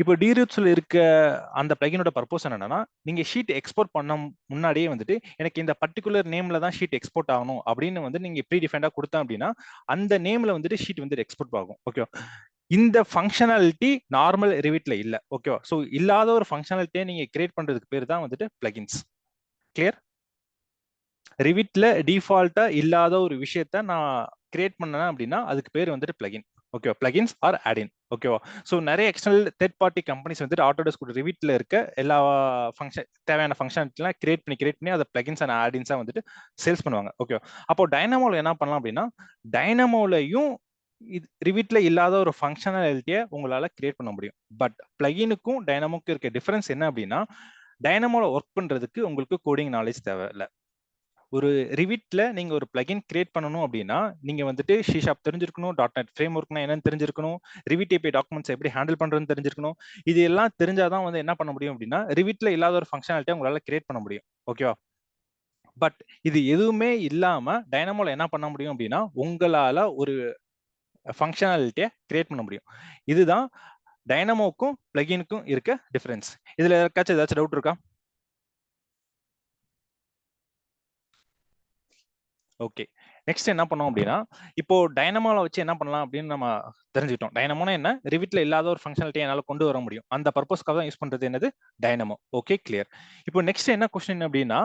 இப்போ drootsல இருக்க அந்த பிளகினோட பர்பஸ் என்னன்னா, நீங்க ஷீட் எக்ஸ்போர்ட் பண்ண முன்னாடியே வந்துட்டு, எனக்கு இந்த பர்ட்டிகுலர் நேம்ல தான் ஷீட் எக்ஸ்போர்ட் ஆகணும் அப்படின்னு வந்து நீங்க ப்ரீ டிஃபைன்டா குடுத்தேன் அப்படின்னா, அந்த நேம்ல வந்துட்டு ஷீட் வந்து எக்ஸ்போர்ட் ஆகும். ஓகேவா? இந்த ஃபங்ஷனாலிட்டி நார்மல் ரிவிட்ல இல்ல. ஓகேவா? சோ இல்லாத ஒரு ஃபங்ஷனாலிட்டிய நீங்க கிரியேட் பண்றதுக்கு பேரு தான் வந்துட்டு பிளகின்ஸ். கிளியர்? ரிவிட்ல டிஃபால்ட்டா இல்லாத ஒரு விஷயத்த நான் கிரியேட் பண்ணேன் அப்படின்னா, அதுக்கு பேரு வந்துட்டு பிளகின். ஓகேவா? பிளகின்ஸ் ஆர் ஆட் இன். ஓகேவா? சோ நெறைய எக்ஸ்டர்னல் தெர்ட் பார்ட்டி கம்பெனிஸ் வந்துட்டு ஆட்டோடெஸ்க் ரிவிட்ல இருக்க எல்லா தேவையான ஃபங்ஷனாலிட்டிலாம் கிரியேட் பண்ணி அத பிளகின்ஸ் அண்ட் ஆட் இன்ஸா வந்துட்டு சேல்ஸ் பண்ணுவாங்க. ஓகேவா? அப்போ டைனமோல என்ன பண்ணலாம் அப்படின்னா, டைனமோலயும் ரிவிட்ல இல்லாத ஒரு ஃபங்ஷனாலிட்டிய உங்களால கிரியேட் பண்ண முடியும். பட் பிளகினுக்கும் டைனமோக்கும் இருக்க டிஃபரன்ஸ் என்ன அப்படின்னா, டைனமோல ஒர்க் பண்றதுக்கு உங்களுக்கு கோடிங் நாலேஜ் தேவையில்ல. ஒரு ரிவிட்ல நீங்க ஒரு பிளகின் கிரியேட் பண்ணணும் அப்படின்னா, நீங்க வந்துட்டு சி ஷார்ப் தெரிஞ்சிருக்கணும், .NET ஃப்ரேம் ஒர்க்னா என்னன்னு தெரிஞ்சிருக்கணும், ரிவிட் API டாக்குமெண்ட்ஸ் எப்படி ஹேண்டில் பண்றதுன்னு தெரிஞ்சிருக்கணும். இது எல்லாம் தெரிஞ்சா தான் வந்து என்ன பண்ண முடியும் அப்படின்னா, ரிவிட்ல இல்லாத ஒரு ஃபங்ஷனாலிட்டிய உங்களால கிரியேட் பண்ண முடியும். ஓகேவா? பட் இது எதுவுமே இல்லாம டைனமோல என்ன பண்ண முடியும் அப்படின்னா, உங்களால ஒரு ஃபங்ஷனாலிட்டிய கிரியேட் பண்ண முடியும். இதுதான் டைனமோக்கும், பிளகினுக்கும் இருக்க டிஃபரன்ஸ். இதுல யாருக்காச்சும் ஏதாச்சும் டவுட் இருக்கா? ஓகே. நெக்ஸ்ட் என்ன பண்ணோம் அப்படின்னா, இப்போ டைனமோல வச்சு என்ன பண்ணலாம் அப்படின்னு நம்ம தெரிஞ்சுக்கிட்டோம். டைனமோனா என்ன? ரிவிட்ல இல்லாத ஒரு ஃபங்ஷனாலிட்டிய என்னால கொண்டு வர முடியும். அந்த பர்ப்பஸ்க்காக தான் யூஸ் பண்றது என்னது? டைனமோ. Okay, clear. இப்போ நெக்ஸ்ட் என்ன கொஸ்டின் அப்படின்னா,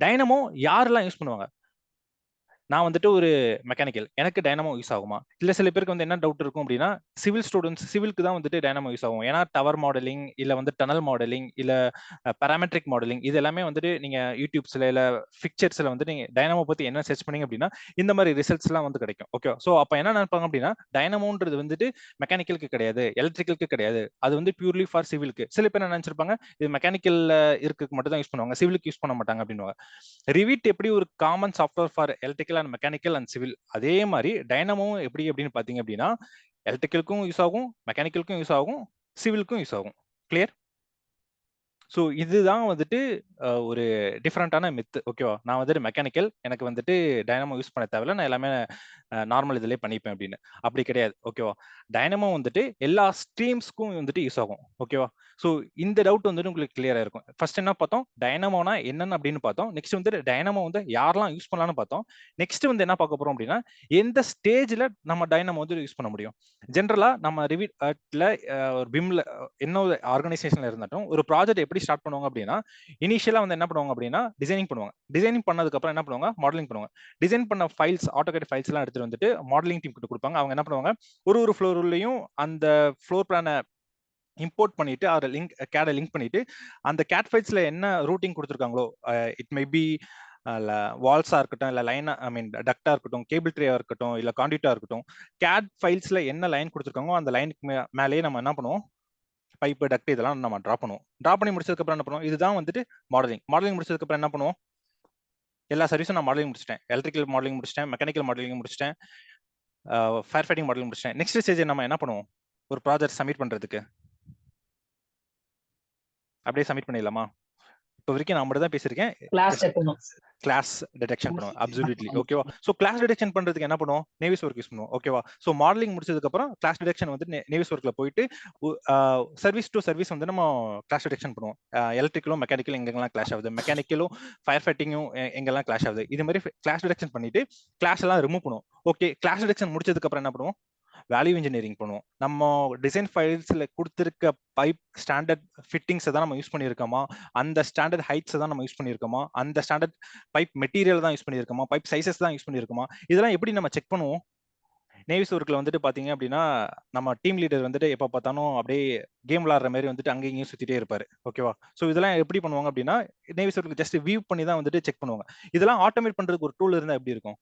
டைனமோ யாரெல்லாம் யூஸ் பண்ணுவாங்க? நான் வந்துட்டு ஒரு மெக்கானிக்கல். எனக்கு டைனமோ யூஸ் ஆகுமா? இல்ல சில பேருக்கு வந்து என்ன டவுட் இருக்கும் அப்டின்னா, சிவில் ஸ்டூடண்ட்ஸ் சிவில்க்கு தான் வந்துட்டு டைனமோ யூஸ் ஆகும். ஏன்னா டவர் மாடலிங், இல்ல வந்து டனல் மாடலிங், இல்ல பாராமெட்ரிக் மாடலிங் இது எல்லாமே வந்துட்டு நீங்க யூடியூப்ஸ்ல இல்ல பிக்சர்ஸ்ல வந்து நீங்க டைனமோ பத்தி என்ன சர்ச் பண்ணீங்க அப்டின்னா, இந்த மாரி ரிசல்ட்ஸ்லாம் வந்து கிடைக்கும். ஓகே. சோ அப்ப என்ன நெனைப்பாங்க அப்டின்னா, டைனமோன்றது வந்துட்டு மெக்கானிக்கலுக்கு கிடையாது, எலக்ட்ரிக்கலுக்கு கிடையாது. அது வந்து பியூர்லி ஃபார் சிவில்க்கு. சில பேர் என்ன நெனச்சிருப்பாங்க, இது மெக்கானிக்கல்ல இருக்கறதுக்கு மட்டும் தான் யூஸ் பண்ணுவாங்க. சிவில்க்கு யூஸ் பண்ண மாட்டாங்க அப்டின்னுவாங்க. ரிவிட் எப்படி ஒரு common software for electrical and mechanical and civil அதே மாதிரி டைனமோவும் எப்படி அப்படின்னு பாத்தீங்க அப்படின்னா எலக்ட்ரிக்கலுக்கும் யூஸ் ஆகும், மெக்கானிக்கலுக்கும் யூஸ் ஆகும், சிவிலுக்கும் யூஸ் ஆகும். கிளியர்? ஸோ இதுதான் வந்துட்டு ஒரு டிஃபரெண்டான மித். ஓகேவா? நான் வந்துட்டு மெக்கானிக்கல் எனக்கு வந்துட்டு டைனமோ யூஸ் பண்ண தேவையில்ல. நான் எல்லாமே நார்மல் இதிலே பண்ணிப்பேன் அப்படின்னு. அப்படி கிடையாது. ஓகேவா? டைனமோ வந்துட்டு எல்லா ஸ்ட்ரீம்ஸ்க்கும் வந்துட்டு யூஸ் ஆகும். ஓகேவா? ஸோ இந்த டவுட் வந்துட்டு உங்களுக்கு கிளியரா இருக்கும். ஃபர்ஸ்ட் என்ன பார்த்தோம்? டைனமோனா என்னன்னு அப்படின்னு பார்த்தோம். நெக்ஸ்ட் வந்து டைனமோ வந்து யாரெல்லாம் யூஸ் பண்ணலாம்னு பார்த்தோம். நெக்ஸ்ட் வந்து என்ன பார்க்க போறோம் அப்படின்னா, எந்த ஸ்டேஜ்ல நம்ம டைனமோ வந்து யூஸ் பண்ண முடியும்? ஜெனரலா நம்ம ரிவிட்ல ஒரு பிம்ல என்ன ஒரு ஆர்கனைசேஷன்ல இருந்தாலும் ஒரு ப்ராஜெக்ட் எப்படி ஸ்டார்ட் பண்ணுவாங்க அப்படின்னா, இனிஷியலா வந்து என்ன பண்ணுவாங்க அப்படின்னா, டிசைனிங் பண்ணுவாங்க. டிசைனிங் பண்ணதுக்கு அப்புறம் என்ன பண்ணுவாங்க? மாடலிங் பண்ணுவாங்க. டிசைன் பண்ண ஃபைல்ஸ், AutoCAD ஃபைல்ஸ் எல்லாம் எடுத்துட்டு வந்துட்டு மாடலிங் டீம் கிட்ட குடுப்பாங்க. அவங்க என்ன பண்ணுவாங்க, ஒரு ஃப்ளோர்லயும் அந்த ஃப்ளோர் பிளான இம்போர்ட் பண்ணிட்டு, அத CAD லிங்க் பண்ணிட்டு, அந்த CAD ஃபைல்ஸ்ல என்ன ரூட்டிங் குடுத்திருக்காங்களோ, இட் மே பி இல்ல வால்ஸா இருக்கட்டும், இல்ல லைனா ஐ மீன் டக்ட்டா இருக்கட்டும், கேபிள் ட்ரேயா இருக்கட்டும், இல்ல கான்டியூட்டா இருக்கட்டும், CAD ஃபைல்ஸ்ல என்ன லைன் குடுத்திருக்காங்களோ, அந்த லைனுக்கு மேலேயே நம்ம என்ன பண்ணுவோம், பைப்பு, டக்ட் இதெல்லாம் நம்ம டிரா பண்ணுவோம். டிரா பண்ணி முடிச்சதுக்கு அப்புறம் என்ன பண்ணுவோம்? இதுதான் வந்துட்டு மாடலிங். மாடலிங் முடிச்சதுக்கு அப்புறம் என்ன பண்ணுவோம்? எல்லா சர்வீஸும் நான் மாடலிங் முடிச்சுட்டேன். எலக்ட்ரிக்கல் மாடலிங் முடிச்சுட்டேன், மெக்கானிக்கல் மாடலிங் முடிச்சுட்டேன், ஃபயர் ஃபைட்டிங் மாடலிங் முடிச்சுட்டேன். நெக்ஸ்ட் ஸ்டேஜ் நம்ம என்ன பண்ணுவோம்? ஒரு ப்ராஜெக்ட் சப்மிட் பண்றதுக்கு. அப்படியே சப்மிட் பண்ணிடலாமா? இப்போ வரைக்கும் நான் மட்டும் தான் பேசியிருக்கேன். கிளாஸ் செக் பண்ணும். கிளாஸ் டிடெக்ஷன் பண்ணுவோம். அப்சல்யூட்லி. ஓகேவா? சோ கிளாஸ் டிடெக்ஷன் பண்றதுக்கு என்ன பண்ணுவோம்? நேவிஸ் ஒர்க் யூஸ் பண்ணுவோம். ஓகேவா? சோ மாடலிங் முடிச்சதுக்கு அப்புறம் கிளாஸ் டிடெக்ஷன் வந்து நேவிஸ் ஒர்க்ல போயிட்டு சர்வீஸ் டு சர்வீஸ் வந்து நம்ம கிளாஸ் டிடெக்ஷன் பண்ணுவோம். எலக்ட்ரிக்கலும் மெக்கானிக்கலும் எங்கெல்லாம் கிளாஷ் ஆகுது, மெக்கானிக்கலும் ஃபயர் ஃபைட்டிங்கும் எங்கெல்லாம் கிளாஷ் ஆகுது. இது மாதிரி கிளாஸ் டிடெக்ஷன் பண்ணிட்டு கிளாஸ் எல்லாம் ரிமூவ் பண்ணுவோம். ஓகே, கிளாஸ் டிடெக்ஷன் முடிச்சதுக்கு அப்புறம் என்ன பண்ணுவோம்? வேல்யூ இன்ஜினியரிங் பண்ணுவோம். நம்ம டிசைன் ஃபைல்ஸ்ல கொடுத்திருக்க பைப் ஸ்டாண்டர்ட் ஃபிட்டிங்ஸ் தான் நம்ம யூஸ் பண்ணியிருக்கோமா, அந்த ஸ்டாண்டர்ட் ஹைட்ஸ் தான் நம்ம யூஸ் பண்ணியிருக்கோமா, அந்த ஸ்டாண்டர்ட் பைப் மெட்டீரியல் தான் யூஸ் பண்ணியிருக்கோமா, பைப் சைஸஸ் தான் யூஸ் பண்ணியிருக்கோமா, இதெல்லாம் எப்படி நம்ம செக் பண்ணுவோம்? நேவிஸ் ஒர்க்ல வந்துட்டு பாத்தீங்க அப்படின்னா, நம்ம டீம் லீடர் வந்துட்டு எப்ப பார்த்தாலும் அப்படியே கேம் விளையாடுற மாதிரி வந்துட்டு அங்கேயும் இங்கேயும் சுத்திட்டே இருப்பாரு. ஓகேவா? சோ இதெல்லாம் எப்படி பண்ணுவாங்க அப்படின்னா, நேவிஸ் ஒர்க்ல ஜஸ்ட் வியூ பண்ணி தான் வந்துட்டு செக் பண்ணுவாங்க. இதெல்லாம் ஆட்டோமேட் பண்றதுக்கு ஒரு டூல் இருந்தா எப்படி இருக்கும்?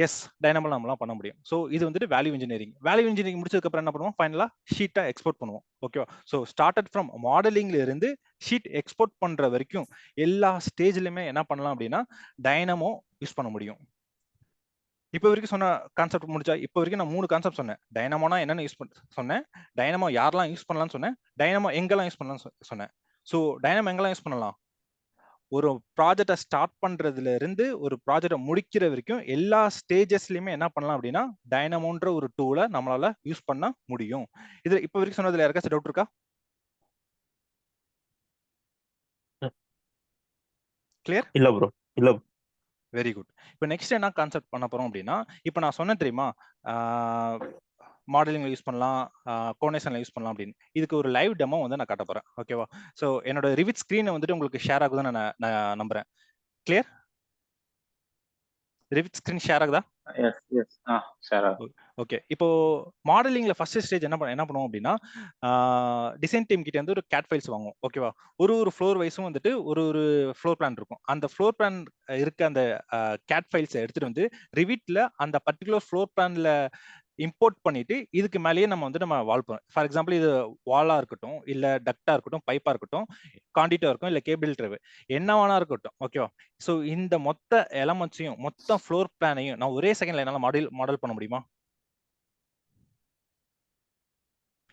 எஸ், டைனமோல நம்மலாம் பண்ண முடியும். சோ இது வந்துட்டு வேல்யூ இன்ஜினியரிங். வேல்யூ இன்ஜினியரிங் முடிச்சதுக்கு அப்புறம் என்ன பண்ணுவோம்? ஃபைனலா ஷீட்டா எக்ஸ்போர்ட் பண்ணுவோம். ஓகேவா? சோ ஸ்டார்டட் ஃப்ரம் மாடலிங்ல இருந்து ஷீட் எக்ஸ்போர்ட் பண்ற வரைக்கும் எல்லா ஸ்டேஜ்லயுமே என்ன பண்ணலாம் அப்படின்னா, டைனமோ யூஸ் பண்ண முடியும். இப்போ வரைக்கும் சொன்ன கான்செப்ட் முடிச்சா? இப்போ வரைக்கும் நான் 3 கான்செப்ட் சொன்னேன். டைனமோனா என்னன்னு யூஸ் சொன்னேன். டைனமோ யாரெல்லாம் யூஸ் பண்ணலாம்னு சொன்னேன். டைனமோ எங்கெல்லாம் யூஸ் பண்ணலாம்னு சொன்னேன். சோ டைனமோ எங்கெல்லாம் யூஸ் பண்ணலாம்? ஒரு ப்ராஜெக்ட்ட ஸ்டார்ட் பண்றதுல இருந்து ஒரு ப்ராஜெக்ட்ட முடிக்கிற வரைக்கும் எல்லா ஸ்டேஜஸ்லயுமே என்ன பண்ணலாம் அப்படின்னா, டைனமோன்ற ஒரு டூல நம்மளால யூஸ் பண்ண முடியும். இது இப்ப வரைக்கும் சொன்னதுல யாருக்காச்சும் டவுட் இருக்கா? கிளியர்? இல்ல ப்ரோ, இல்ல. Very good. இப்போ நெக்ஸ்ட் என்ன கான்செப்ட் பண்ண போறோம் அப்படின்னா, இப்போ நான் சொன்னேன் தெரியுமா, மாடலிங்ல யூஸ் பண்ணலாம், கோனேஷன்ல யூஸ் பண்ணலாம் அப்படின்னு. இதுக்கு ஒரு லைவ் டெமோ வந்து நான் காட்ட போறேன். ஓகேவா? ஸோ என்னோட ரிவிட் ஸ்க்ரீனை வந்துட்டு உங்களுக்கு ஷேர் ஆகுதுன்னு நான் நம்புறேன். கிளியர்? ரிவிட் ஸ்க்ரீன் ஷேர் ஆகுதா? எஸ் எஸ் ஷேர் ஆகும். ஓகே. இப்போ மாடலிங்ல ஃபர்ஸ்ட் ஸ்டேஜ் என்ன பண்ணுவோம் அப்படின்னா, டிசைன் டீம் கிட்ட இருந்து ஒரு கேட் ஃபைல்ஸ் வாங்குவோம். ஓகேவா? ஒரு ஃப்ளோர் வைஸும் வந்துட்டு ஒரு ஃப்ளோர் பிளான் இருக்கும். அந்த ஃப்ளோர் பிளான் இருக்க அந்த கேட் ஃபைல்ஸை எடுத்துட்டு வந்து ரிவிட்ல அந்த பர்டிகுலர் ஃப்ளோர் பிளான்ல இம்போர்ட் பண்ணிட்டு இதுக்கு மேலேயே நம்ம வால் பண்ணுவோம். ஃபார் எக்ஸாம்பிள் இது வாலா இருக்கட்டும், இல்ல டக்டா இருக்கட்டும், பைப்பா இருக்கட்டும், காண்டிட்டா இருக்கும், இல்ல கேபிள் ட்ரைவ் என்னவானா இருக்கட்டும். ஓகேவா? ஸோ இந்த மொத்த எலமெண்ட்ஸையும் மொத்த ஃப்ளோர் பிளானையும் நான் ஒரே செகண்ட்ல என்னால மாடல் பண்ண முடியுமா?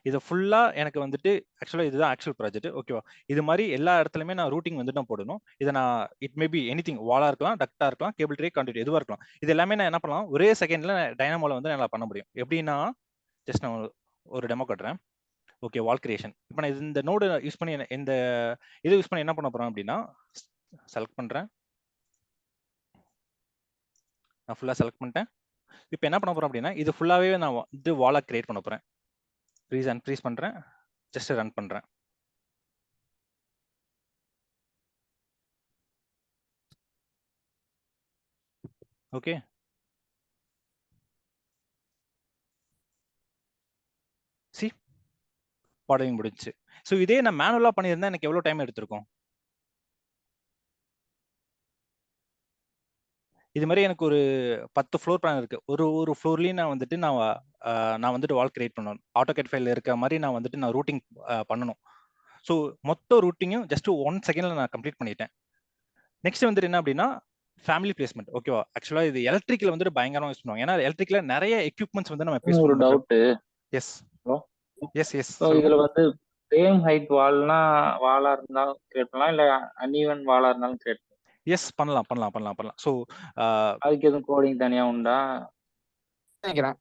இது ஃபுல்லா எனக்கு வந்துட்டு ஆக்சுவலா இதுதான் ஆக்சுவல் ப்ராஜெக்ட். ஓகேவா? இது மாதிரி எல்லா இடத்துலயுமே நான் ரூட்டிங் வந்துட்டு நான் போடணும். இதை நான் இட் மே பி எனிதிங், வாலா இருக்கலாம், டக்டா இருக்கலாம், கேபிள் ட்ரே, கான்டிட்டி எதுவா இருக்கலாம். இது எல்லாமே நான் என்ன பண்ணலாம், ஒரே செகண்ட்ல டைனமோல வந்து என்னால பண்ண முடியும். எப்படின்னா, ஜஸ்ட் நான் ஒரு டெமோ காட்டுறேன். ஓகே, வால் கிரியேஷன். இப்போ நான் இந்த நோடு யூஸ் பண்ணி இந்த இதை யூஸ் பண்ணி என்ன பண்ண போறேன் அப்படின்னா, செலக்ட் பண்றேன். நான் ஃபுல்லா செலக்ட் பண்ணிட்டேன். இப்போ என்ன பண்ண போறேன் அப்படின்னா, இது ஃபுல்லாவே நான் வந்து வாலா கிரியேட் பண்ண போறேன். ப்ரீஸ் பண்றேன், ஜஸ்ட் ரன் பண்றேன். ஓகே, சி மாடலிங் முடிஞ்சுச்சு. ஸோ இதே நான் மேனுவலா பண்ணியிருந்தா எனக்கு எவ்வளவு டைம் எடுத்திருக்கும்? இது மாதிரி எனக்கு ஒரு 10 ஃப்ளோர் பிளான் இருக்கு. ஒரு ஃப்ளோர்லயும் நான் வந்துட்டு வால் கிரியேட் பண்ணணும். ஆட்டோகேட் ஃபைல்ல இருக்க மாதிரி நான் ரூட்டிங் பண்ணணும். ஸோ மொத்த ரூட்டிங்கும் ஜஸ்ட் 1 செகண்ட்ல நான் கம்ப்ளீட் பண்ணிட்டேன். நெக்ஸ்ட் வந்துட்டு என்ன அப்படின்னா, ஃபேமிலி பிளேஸ்மெண்ட். ஓகேவா? ஆக்சுவலா இது எலக்ட்ரிக்கல் வந்துட்டு பயங்கரமா யூஸ் பண்ணுவாங்க. ஏன்னா எலக்ட்ரிக்கல நிறைய எக்யூப்மெண்ட்ஸ் வந்து நம்ம பேஸ் ஒரு பண்ண doubt. Yes hello. Yes so இதுல வந்து சேம் ஹைட் வாலா இருந்தாலும் கிரியேட் பண்ணலாம், இல்ல அன்ஈவன் வாலா இருந்தாலும் கிரியேட் பண்ணலாம். எஸ், பண்ணலாம். ஸோ அதுக்கு எதுவும் கோடிங் தனியா உண்டா நினைக்கிறேன்?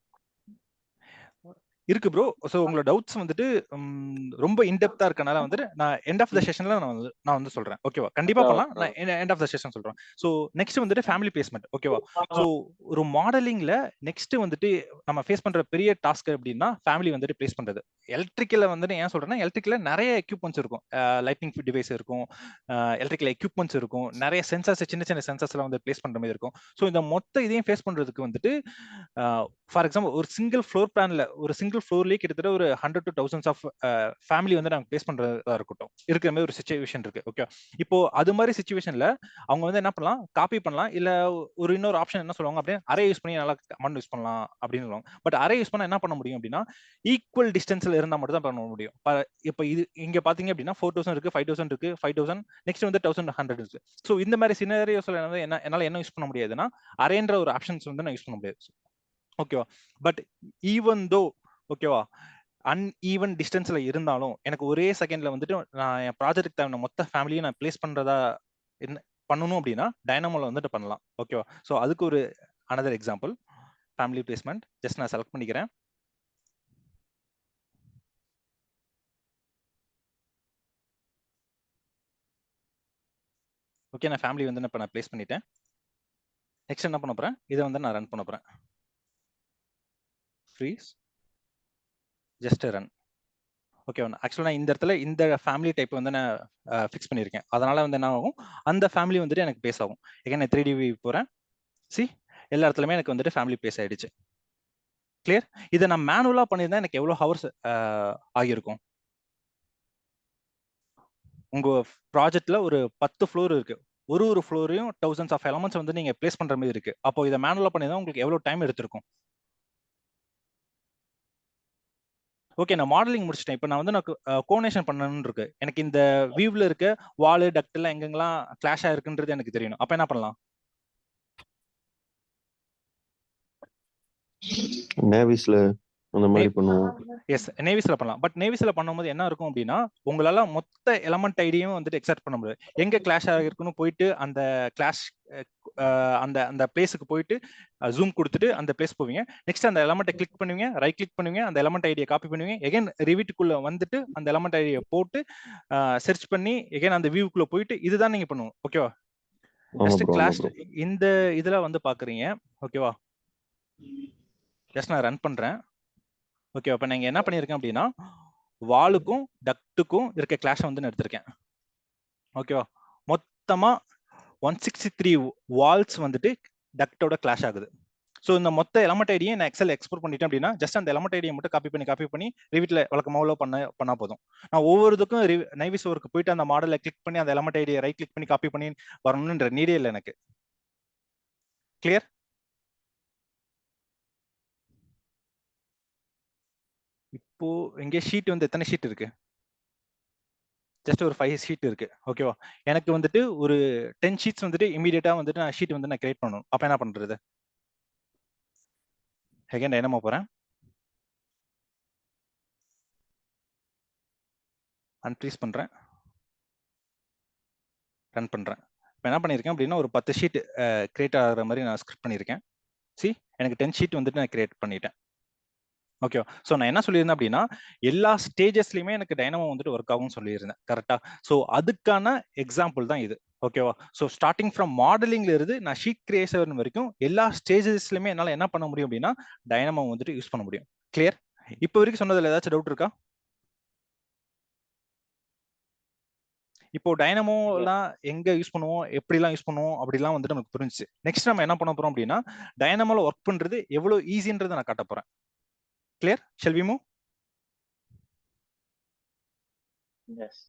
இருக்கு ப்ரோ. ஸோ உங்களோட டவுட்ஸ் வந்துட்டு ரொம்ப இன்டெப்தா இருக்கனால வந்துட்டு நான் எண்ட் ஆஃப் த செஷன்ல நான் வந்து சொல்றேன். ஓகேவா? கண்டிப்பா பண்ணலாம். நான் எண்ட் ஆஃப் த செஷன் சொல்றேன். ஸோ நெக்ஸ்ட் வந்துட்டு ஃபேமிலி பிளேஸ்மெண்ட். ஓகேவா? ஸோ ஒரு மாடலிங்ல நெக்ஸ்ட் வந்துட்டு நம்ம ஃபேஸ் பண்ற பெரிய டாஸ்க் அப்படின்னா ஃபேமிலி வந்துட்டு பிளேஸ் பண்றது. எலக்ட்ரிக்கல வந்துட்டு ஏன் சொல்றேன்னா, எலக்ட்ரிக்கல நிறைய எக்யூப்மெண்ட்ஸ் இருக்கும். லைட்டிங் டிவைஸ் இருக்கும், எலக்ட்ரிக்கல் எக்யூப்மெண்ட்ஸ் இருக்கும், நிறைய சென்சார்ஸ், சின்ன சென்சார்ஸ்லாம் வந்து பிளேஸ் பண்ற மாதிரி இருக்கும். ஸோ இந்த மொத்த இதையும் ஃபேஸ் பண்றதுக்கு வந்துட்டு ஃபார் எக்ஸாம்பிள் ஒரு சிங்கிள் ஃப்ளோர் பிளான்ல ஒரு சிங்கிள் ஃப்ளோர்லயே கிட்டத்தட்ட ஒரு 100 to 1000 ஆஃப் ஃபேமிலி வந்து நாங்க பிளேஸ் பண்றதா இருக்கட்டும், இருக்கிற மாதிரி ஒரு சிச்சுவேஷன் இருக்கு. ஓகே, இப்போ அது மாதிரி சிச்சுவேஷன்ல அவங்க வந்து என்ன பண்ணலாம், காப்பி பண்ணலாம், இல்ல ஒரு இன்னொரு ஆப்ஷன் என்ன சொல்லுவாங்க அப்படின்னா, அரே யூஸ் பண்ணி நல்லா கமாண்ட் யூஸ் பண்ணலாம் அப்படின்னு சொல்லுவாங்க. பட் அரே யூஸ் பண்ணா என்ன பண்ண முடியும் அப்படின்னா, ஈக்குவல் டிஸ்டன்ஸ்ல இருந்தா மட்டும் தான் பண்ண முடியும். இப்போ இது இங்க பாத்தீங்க அப்படின்னா 4000 இருக்கு, 5000 இருக்கு, 5000 நெக்ஸ்ட் வந்து 1100 இருக்கு. ஸோ இந்த மாதிரி சினாரியோஸ்ல என்னால என்ன யூஸ் பண்ண முடியாதுன்னா, அரேன்ற ஒரு ஆப்ஷன்ஸ் வந்து நான் யூஸ் பண்ண முடியாது. ஓகேவா? பட் ஈவன் தோ, ஓகேவா, அன்ஈவன் டிஸ்டன்ஸ்ல இருந்தாலும் எனக்கு ஒரே செகண்ட்ல வந்துட்டு நான் என் ப்ராஜெக்ட் தேவையான மொத்த ஃபேமிலியும் நான் பிளேஸ் பண்றதா என்ன பண்ணணும் அப்படின்னா டைனமோல வந்துட்டு பண்ணலாம். ஓகேவா? ஸோ அதுக்கு ஒரு another example family placement. Just நான் செலக்ட் பண்ணிக்கிறேன். ஓகே, நான் ஃபேமிலி வந்து நான் பிளேஸ் பண்ணிட்டேன். நெக்ஸ்ட் என்ன பண்ண போறேன், இதை வந்து நான் ரன் பண்ண போறேன். Freeze, just run. ஓகே, ஆக்சுவலாக நான் இந்த இடத்துல இந்த ஃபேமிலி டைப் வந்து நான் ஃபிக்ஸ் பண்ணியிருக்கேன். அதனால வந்து என்ன ஆகும், அந்த ஃபேமிலி வந்துட்டு எனக்கு பேஸ் ஆகும். எங்கே நான் 3D வியூ போறேன், சி எல்லா இடத்துலயுமே எனக்கு வந்துட்டு ஃபேமிலி பேஸ் ஆயிடுச்சு. கிளியர்? இதை நான் மேனுவலா பண்ணியிருந்தா எனக்கு எவ்வளோ ஹவர்ஸ் ஆகியிருக்கும்? உங்க ப்ராஜெக்ட்ல ஒரு 10 ஃப்ளோர் இருக்கு. ஒரு ஃப்ளோரையும் தௌசண்ட்ஸ் ஆஃப் எலமெண்ட்ஸ் வந்து நீங்க பிளேஸ் பண்ற மாதிரி இருக்கு. அப்போ இதை மேனுவலா பண்ணியிருந்தா உங்களுக்கு எவ்வளவு டைம் எடுத்திருக்கும்? ஓகே, நான் மாடலிங் முடிச்சிட்டேன். இப்போ நான் வந்து கோஆர்டினேஷன் பண்ணணும்னு இருக்கு. எனக்கு இந்த வியூல இருக்க வால், டக்ட் எல்லாம் எங்கெங்கெல்லாம் கிளாஷ் ஆயிருக்குன்றது எனக்கு தெரியணும். அப்ப என்ன பண்ணலாம்? நேவிஸ்ல அந்த மாதிரி பண்ணுவோம். எஸ், நேவிஸ்ல பண்ணலாம். பட் நேவிஸ்ல பண்ணும்போது என்ன இருக்கும் அப்படின்னா, உங்களால மொத்த எலமெண்ட் ஐடியும் வந்துட்டு எக்ஸாக்ட் பண்ண முடியாது. எங்க கிளாஷ் ஆகிருக்குன்னு போயிட்டு அந்த கிளாஷ் அந்த அந்த பிளேஸுக்கு போயிட்டு ஜூம் கொடுத்துட்டு அந்த பிளேஸ் போவீங்க. நெக்ஸ்ட் அந்த எலமெண்ட்டை கிளிக் பண்ணுவீங்க, ரைட் கிளிக் பண்ணுவீங்க, அந்த எலமெண்ட் ஐடியை காப்பி பண்ணுவீங்க, எகைன் ரிவிட்டுக்குள்ள வந்துட்டு அந்த எலமெண்ட் ஐடியை போட்டு சர்ச் பண்ணி எகைன் அந்த வியூக்குள்ள போயிட்டு இதுதான் நீங்க பண்ணுவோம். ஓகேவா? ஆமா ஜஸ்ட் ப்ரோ ஆமா கிளாஸ் ப்ரோ. இந்த இதுல வந்து பாக்குறீங்க. ஓகேவா? ஜஸ்ட் நான் ரன் பண்றேன். ஓகே, அப்ப நீங்க என்ன பண்ணிருக்கேன் அப்படின்னா வாலுக்கும் டக்டுக்கும் இருக்க கிளாஷ் வந்து நான் எடுத்திருக்கேன். ஓகேவா? மொத்தமா 163 வால்ஸ் வந்துட்டு டக்டோட கிளாஷ் ஆகுது. ஸோ இந்த மொத்த எலமெண்ட் ஐடியை நான் எக்ஸல் எக்ஸ்போர்ட் பண்ணிட்டேன் அப்படின்னா ஜஸ்ட் அந்த எலமெண்ட் ஐடியை மட்டும் காப்பி பண்ணி ரிவிட்ல வழக்கமாக பண்ணா போதும். நான் ஒவ்வொருத்துக்கும் நைவிஸ் ஒர்க்கு போயிட்டு அந்த மாடலை கிளிக் பண்ணி அந்த எலமெண்ட் ஐடியை ரைட் கிளிக் பண்ணி காப்பி பண்ணி வரணும்ன்ற நீடே இல்லை எனக்கு. கிளியர்? இப்போ இங்கே ஷீட் வந்து எத்தனை ஷீட் இருக்கு? ஜஸ்ட் ஒரு 5 ஷீட் இருக்கு. ஓகேவா? எனக்கு வந்துட்டு ஒரு 10 ஷீட்ஸ் வந்துட்டு இமீடியட்டா வந்துட்டு நான் ஷீட் வந்து நான் கிரியேட் பண்ணணும். அப்ப என்ன பண்றது? அகைன் டைனமோ போறேன். அன்ஃப்ரீஸ் பண்றேன். ரன் பண்றேன். இப்போ என்ன பண்ணியிருக்கேன் அப்படின்னா ஒரு 10 ஷீட் கிரியேட் ஆகிற மாதிரி நான் ஸ்கிரிப்ட் பண்ணியிருக்கேன். சி, எனக்கு 10 ஷீட் வந்துட்டு நான் கிரியேட் பண்ணிட்டேன். ஓகேவா? ஸோ நான் என்ன சொல்லியிருந்தேன் அப்படின்னா எல்லா ஸ்டேஜஸ்லையுமே எனக்கு டைனமோ வந்துட்டு ஒர்க் ஆகும்னு சொல்லியிருந்தேன். கரெக்டா? ஸோ அதுக்கான எக்ஸாம்பிள் தான் இது. ஓகேவா? ஸோ ஸ்டார்டிங் ஃப்ரம் மாடலிங்ல இருந்து நான் ஷீட் கிரியேஷன் வரைக்கும் எல்லா ஸ்டேஜஸ்லையுமே என்னால் என்ன பண்ண முடியும் அப்படின்னா டைனமோ வந்துட்டு யூஸ் பண்ண முடியும். கிளியர்? இப்போ வரைக்கும் சொன்னதுல ஏதாச்சும் டவுட் இருக்கா? இப்போ டைனமோலாம் எங்க யூஸ் பண்ணுவோம், எப்படிலாம் யூஸ் பண்ணுவோம் அப்படிலாம் வந்துட்டு நமக்கு புரிஞ்சுச்சு. நெக்ஸ்ட் நம்ம என்ன பண்ண போறோம் அப்படின்னா டைனமோல ஒர்க் பண்றது எவ்வளவு ஈஸின்றதை நான் காட்ட போறேன். Clear? Shall we move? Yes.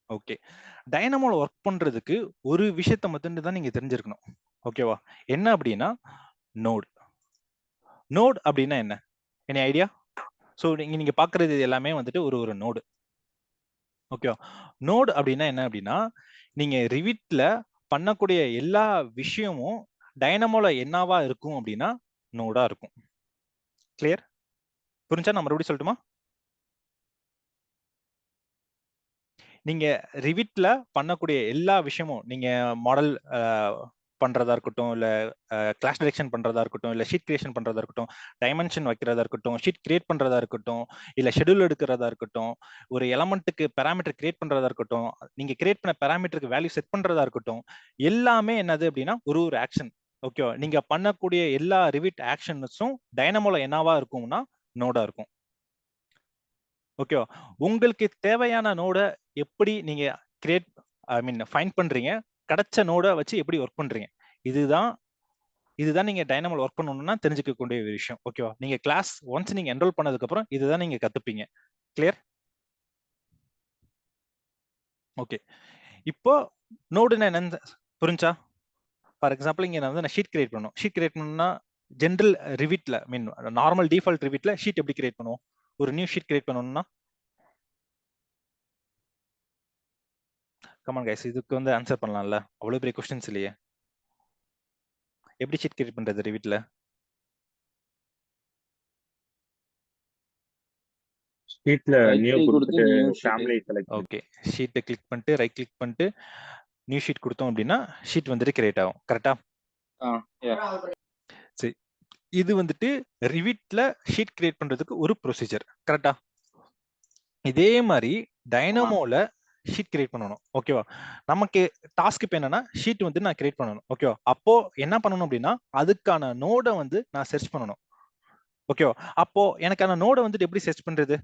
Okay. டைனமோல ஒர்க் பண்றதுக்கு ஒரு விஷயத்தை மட்டும் தான் நீங்க தெரிஞ்சிருக்கணும். ஓகேவா? என்ன அப்படின்னா நோட். நோட் அப்படின்னா என்ன? Any idea? ஸோ நீங்க பாக்குறது எல்லாமே வந்துட்டு ஒரு நோடு. ஓகேவா? நோட் அப்படின்னா என்ன அப்படின்னா நீங்க ரிவிட்ல பண்ணக்கூடிய எல்லா விஷயமும் டைனமோல என்னவா இருக்கும் அப்படின்னா நோடா இருக்கும். கிளியர்? புரிஞ்சா நான் மறுபடியும் சொல்லட்டுமா? நீங்க ரிவிட்ல பண்ணக்கூடிய எல்லா விஷயமும் நீங்க மாடல் பண்றதா இருக்கட்டும், இல்ல கிளாஸ் டிரெக்ஷன் பண்றதா இருக்கட்டும், இல்ல ஷீட் கிரியேஷன் பண்றதா இருக்கட்டும், டைமென்ஷன் வைக்கிறதா இருக்கட்டும், ஷீட் கிரியேட் பண்றதா இருக்கட்டும், இல்ல ஷெட்யூல் எடுக்கிறதா இருக்கட்டும், ஒரு எலமெண்ட்டுக்கு பேராமீட்டர் கிரியேட் பண்றதா இருக்கட்டும், நீங்க கிரியேட் பண்ண பேராமீட்டருக்கு வேல்யூ செட் பண்றதா இருக்கட்டும், எல்லாமே என்னது அப்படின்னா ஒரு ஆக்ஷன். ஓகேவா? நீங்க பண்ணக்கூடிய எல்லா ரிவிட் ஆக்ஷன்ஸும் டைனமோல என்னவா இருக்கும்னா நோடா இருக்கும். ஓகேவா? உங்களுக்கு தேவையான நோட எப்படி நீங்க கிரியேட் ஃபைண்ட் பண்றீங்க, கிடைச்ச நோட வச்சு எப்படி ஒர்க் பண்றீங்க, இதுதான் நீங்க டைனமோல ஒர்க் பண்ணணும்னா தெரிஞ்சுக்கக்கூடிய ஒரு விஷயம். ஓகேவா? நீங்க கிளாஸ் ஒன்ஸ் நீங்க என்ரோல் பண்ணதுக்கு அப்புறம் இதுதான் நீங்க கத்துப்பீங்க. கிளியர்? ஓகே. இப்போ நோடுனா என்னன்னு புரிஞ்சா? ஃபார் எக்ஸாம்பிள் இங்க நான் ஷீட் கிரியேட் பண்ணணும். ஷீட் கிரியேட் பண்ணணும்னா ஜெனரல் ரிவிட்ல நார்மல் டிஃபால்ட் ரிவிட்ல ஷீட் எப்படி கிரியேட் பண்ணுவோம்? ஒரு நியூ ஷீட் கிரியேட் பண்ணணும்னா கமான் கைஸ், இதுக்கு வந்து ஆன்சர் பண்ணலாம்ல? அவ்வளவு பெரிய क्वेश्चंस இல்லையே. எப்படி ஷீட் கிரியேட் பண்றது ரிவிட்ல? ஷீட்ல ரைட் நியூ கிளிக் கொடுத்து கொடுத்துட்டு நியூ ஷீட். ஃபேமிலி செலக்ட் பண்ணி ஓகே. ஷீட்டை கிளிக் பண்ணிட்டு ரைட் கிளிக் பண்ணிட்டு நியூ ஷீட் கொடுத்தோம் அப்படின்னா ஷீட் வந்துட்டு கிரியேட் ஆகும். கரெக்டா? சரி, இது வந்துட்டு ரிவிட்ல ஷீட் கிரியேட் பண்றதுக்கு ஒரு ப்ரொசீஜர். கரெக்டா? இதே மாதிரி டைனமோல ஷீட் கிரியேட் பண்ணணும். ஓகேவா? நமக்கு டாஸ்க் இப்போ என்னன்னா ஷீட் வந்து நான் கிரியேட் பண்ணணும். ஓகேவா? அப்போ என்ன பண்ணணும் அப்படின்னா அதுக்கான நோட வந்து நான் சர்ச் பண்ணணும். ஓகேவா? அப்போ எனக்கான நோட வந்துட்டு எப்படி சர்ச் பண்றது?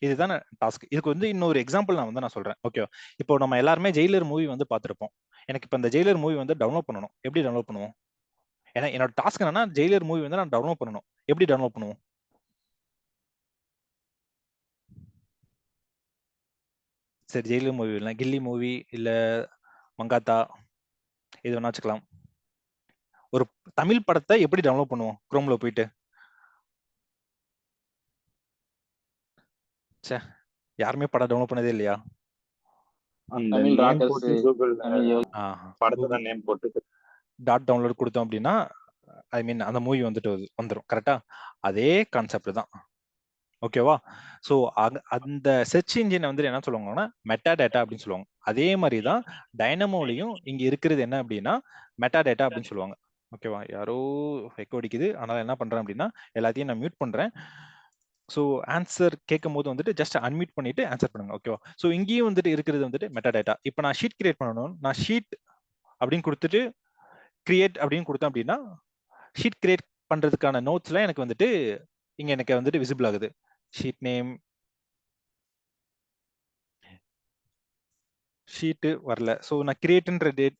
இதுதான் டாஸ்க். இதுக்கு வந்து இன்னொரு எக்ஸாம்பிள் நான் சொல்றேன். ஓகேவா? இப்போ நம்ம எல்லாருமே ஜெயிலர் மூவி வந்து பார்த்திருப்போம். எனக்கு இப்போ இந்த ஜெயிலர் மூவி வந்து டவுன்லோட் பண்ணணும். எப்படி டவுன்லோட் பண்ணுவோம்? ஏன்னா என்னோட டாஸ்க் என்னன்னா ஜெயிலர் மூவி வந்து நான் டவுன்லோட் பண்ணணும். எப்படி டவுன்லோட் பண்ணுவோம்? சரி, ஜெயிலர் மூவி இல்லை, கில்லி மூவி இல்ல மங்காத்தா, இது வேணா வச்சுக்கலாம். ஒரு தமிழ் படத்தை எப்படி டவுன்லோட் பண்ணுவோம்? குரோம்ல போயிட்டு. சே, யாருமே படம் டவுன்லோட் பண்ணதே இல்லையா? அந்த தமிழ் நேம் ராக்கர்ஸ், போட்டு கூகுள்ல தமிழ் யோகி. படத்தை தான் நேம் போட்டு டாட் டவுன்லோட் கொடுத்தோம் அப்படின்னா அந்த மூவி வந்துட்டு வந்துடும். கரெக்டா? அதே கான்செப்ட் தான். ஓகேவா? ஸோ அந்த சர்ச் இன்ஜினை வந்து என்ன சொல்லுவாங்கன்னா மெட்டா டேட்டா அப்படின்னு சொல்லுவாங்க. அதே மாதிரி தான் டைனமோலையும் இங்க இருக்கிறது என்ன அப்படின்னா மெட்டா டேட்டா அப்படின்னு சொல்லுவாங்க. ஓகேவா? யாரோ எக்கோ அடிக்குது, அதனால என்ன பண்றேன் அப்படின்னா எல்லாத்தையும் நான் மியூட் பண்றேன். ஸோ ஆன்சர் கேட்கும் போது வந்துட்டு ஜஸ்ட் அன்மியூட் பண்ணிட்டு ஆன்சர் பண்ணுங்க. ஓகேவா? ஸோ இங்கேயும் வந்துட்டு இருக்கிறது வந்துட்டு மெட்டா டேட்டா. இப்போ நான் ஷீட் கிரியேட் பண்ணணும். நான் ஷீட் அப்படின்னு கொடுத்துட்டு கிரியேட் அப்படின்னு கொடுத்தேன் அப்படின்னா ஷீட் கிரியேட் பண்றதுக்கான நோட்ஸ்லாம் எனக்கு வந்துட்டு இங்க எனக்கு வந்துட்டு விசிபிள் ஆகுது. ஷீட் நேம், ஷீட்டு வரல. ஸோ நான் கிரியேட்ன்ற டேட்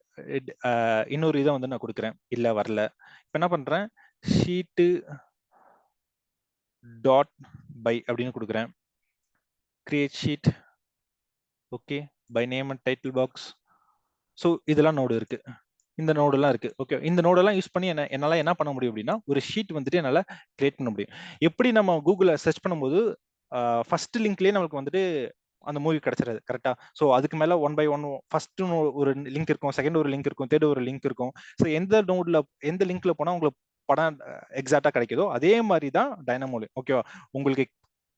இன்னொரு இதை வந்து நான் கொடுக்குறேன், இல்ல வரல. இப்போ என்ன பண்றேன், ஷீட்டு டாட் பை அப்படின்னு கொடுக்குறேன். Create sheet, okay, by name and title box. So இதெல்லாம் நோடு இருக்கு, இந்த நோடெல்லாம் இருக்கு. ஓகே, இந்த நோடெல்லாம் யூஸ் பண்ணி என்னால என்ன பண்ண முடியும் அப்படின்னா ஒரு ஷீட் வந்துட்டு என்னால கிரியேட் பண்ண முடியும். எப்படி நம்ம கூகுள்ல சர்ச் பண்ணும்போது ஃபர்ஸ்ட் லிங்க்லயே நமக்கு வந்துட்டு அந்த மூவி கிடைச்சிருது கரெக்டா. ஸோ அதுக்கு மேல 1 by 1 ஃபர்ஸ்ட் ஒரு லிங்க் இருக்கும், செகண்ட் ஒரு லிங்க் இருக்கும், தேர்ட் ஒரு லிங்க் இருக்கும். ஸோ எந்த நோட்ல எந்த லிங்க்ல போனா உங்களுக்கு படம் எக்ஸாக்டா கிடைக்குதோ அதே மாதிரி தான் டைனமோல. ஓகேவா, உங்களுக்கு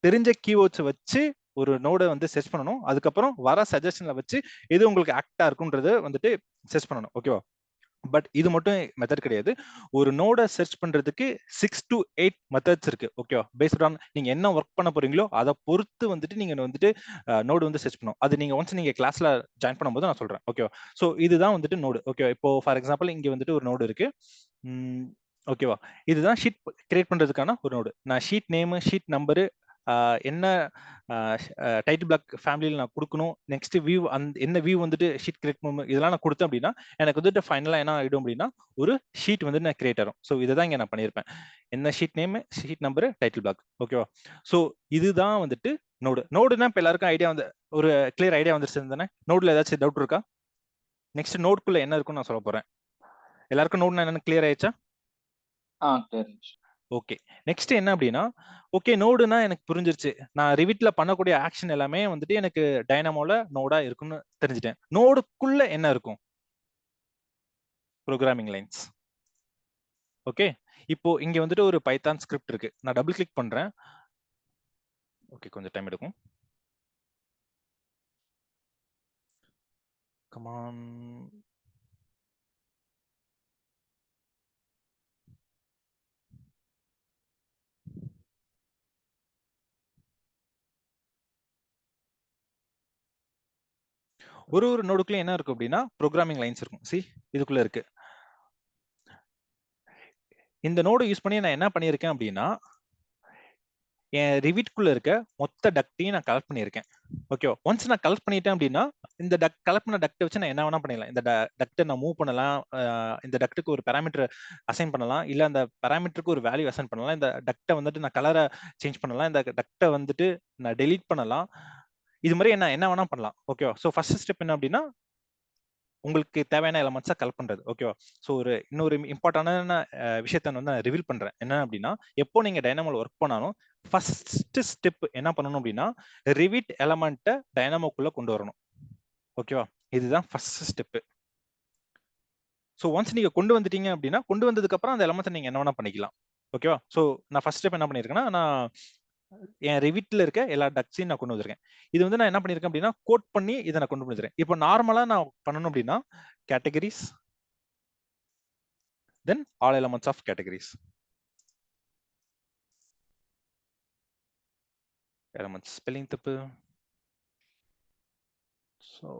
தெரிஞ்ச கீவேர்ட்ஸ் வச்சு ஒரு நோடை வந்து சர்ச் பண்ணணும். அதுக்கப்புறம் வர சஜஷன்ல வச்சு எது உங்களுக்கு ஆக்டா இருக்குன்றது வந்துட்டு சர்ச் பண்ணணும். ஓகேவா, பட் இது மட்டும் மெத்தட் கிடையாது. ஒரு நோட சர்ச் பண்றதுக்கு 6 to 8 மெத்தட்ஸ் இருக்கு. ஓகேவா, பேஸ்ட் ஆன் நீங்க என்ன ஒர்க் பண்ண போறீங்களோ அதை பொறுத்து வந்துட்டு நீங்க வந்துட்டு நோடு வந்து சர்ச் பண்ணணும். அது நீங்க ஒன்ஸ் நீங்க கிளாஸ்ல ஜாயின் பண்ணும்போது நான் சொல்றேன். ஓகேவா, ஸோ இதுதான் வந்துட்டு நோடு. ஓகே, இப்போ ஃபார் எக்ஸாம்பிள் இங்க வந்துட்டு ஒரு நோடு இருக்கு. ஓகேவா, இதுதான் ஷீட் கிரியேட் பண்றதுக்கான ஒரு நோடு. நான் ஷீட் நேம், ஷீட் நம்பரு, என்ன டைட்டில் பிளாக் ஃபேமிலியில் நான் கொடுக்கணும், நெக்ஸ்ட் வியூ என்ன வியூ வந்துட்டு ஷீட் கிரியேட் பண்ணணும், இதெல்லாம் நான் கொடுத்தேன் அப்படின்னா எனக்கு வந்துட்டு ஃபைனலாக என்ன ஆகிடும் அப்படின்னா ஒரு ஷீட் வந்து நான் கிரியேட் ஆகும். ஸோ இதை தான் இங்கே நான் பண்ணியிருப்பேன். என்ன sheet name, sheet number, title black. ஓகேவா, ஸோ இதுதான் வந்துட்டு நோடு. நோடுனா இப்போ எல்லாருக்கும் ஐடியா வந்து ஒரு கிளியர் ஐடியா வந்துருச்சு தானே. நோடில் ஏதாச்சும் டவுட் இருக்கா? நெக்ஸ்ட் நோட்குள்ள என்ன இருக்குன்னு நான் சொல்ல போறேன். எல்லாருக்கும் நோட்னா என்னன்னு கிளியர் ஆயிடுச்சா? ஓகே, நெக்ஸ்ட் என்ன அப்படின்னா, ஓகே நோடுனா எனக்கு புரிஞ்சிருச்சு. நான் ரிவிட்ல பண்ணக்கூடிய ஆக்ஷன் எல்லாமே வந்துட்டு எனக்கு டைனமோல நோடா இருக்குன்னு தெரிஞ்சுட்டேன். நோடுக்குள்ள என்ன இருக்கும்? Programming lines. ஓகே, இப்போ இங்க வந்துட்டு ஒரு பைத்தான் ஸ்கிரிப்ட் இருக்கு. நான் டபுள் கிளிக் பண்றேன். ஓகே, கொஞ்சம் டைம் எடுக்கும். Come on. ஒரு நோடுக்குள்ள என்ன இருக்கும் அப்படின்னா ப்ரோக்ராமிங் லைன்ஸ் இருக்கும். சி இதுக்குள்ள இருக்கு. இந்த நோடு யூஸ் பண்ணி நான் என்ன பண்ணியிருக்கேன் அப்படின்னா என் ரிவிட்குள்ள இருக்க மொத்த டக்டையும் நான் கலெக்ட் பண்ணியிருக்கேன். ஓகே, ஒன்ஸ் நான் கலெக்ட் பண்ணிட்டேன் அப்படின்னா இந்த கலெக்ட் பண்ண டக்டை வச்சு நான் என்ன வேணா பண்ணிடலாம். இந்த டக்டை நான் மூவ் பண்ணலாம், இந்த டக்டுக்கு ஒரு பேராமீட்டர் அசைன் பண்ணலாம், இல்ல அந்த பேராமீட்டருக்கு ஒரு வேல்யூ அசைன் பண்ணலாம், இந்த டக்டை வந்துட்டு நான் கலரை சேஞ்ச் பண்ணலாம், இந்த டக்டை வந்துட்டு நான் டெலீட் பண்ணலாம். இது மாதிரி என்ன வேணா பண்ணலாம். ஓகேவா, ஸோ ஃபர்ஸ்ட் ஸ்டெப் என்ன அப்படின்னா உங்களுக்கு தேவையான எலமெண்ட்ஸை கலெக்ட் பண்றது. ஓகேவா, ஸோ இன்னொரு இம்பார்ட்டன்டான விஷயத்த வந்து நான் ரிவீல் பண்றேன். என்ன அப்படின்னா எப்போ நீங்க டைனமோல ஒர்க் பண்ணாலும் ஃபர்ஸ்ட் ஸ்டெப் என்ன பண்ணணும் அப்படின்னா ரிவிட் எலமெண்ட்டை டைனமோக்குள்ள கொண்டு வரணும். ஓகேவா, இதுதான் ஃபர்ஸ்ட் ஸ்டெப். ஸோ ஒன்ஸ் நீங்க கொண்டு வந்துட்டீங்க அப்படின்னா கொண்டு வந்ததுக்கு அப்புறம் அந்த எலமெண்ட்ஸை நீங்க என்ன வேணா பண்ணிக்கலாம். ஓகேவா, ஸோ நான் ஃபர்ஸ்ட் ஸ்டெப் என்ன பண்ணிருக்கேன்னா நான் என் ரிவிட்ல இருக்க எல்லா டக்ஸையும் நான் கொண்டு வந்திருக்கேன். இது வந்து நான் என்ன பண்ணிருக்கேன் அப்படின்னா கோட் பண்ணி இதை நான் கொண்டு வந்துருக்கேன். இப்போ நார்மலா நான் பண்ணணும் அப்படின்னா categories, then all elements of categories, elements spelling தப்பு. ஸோ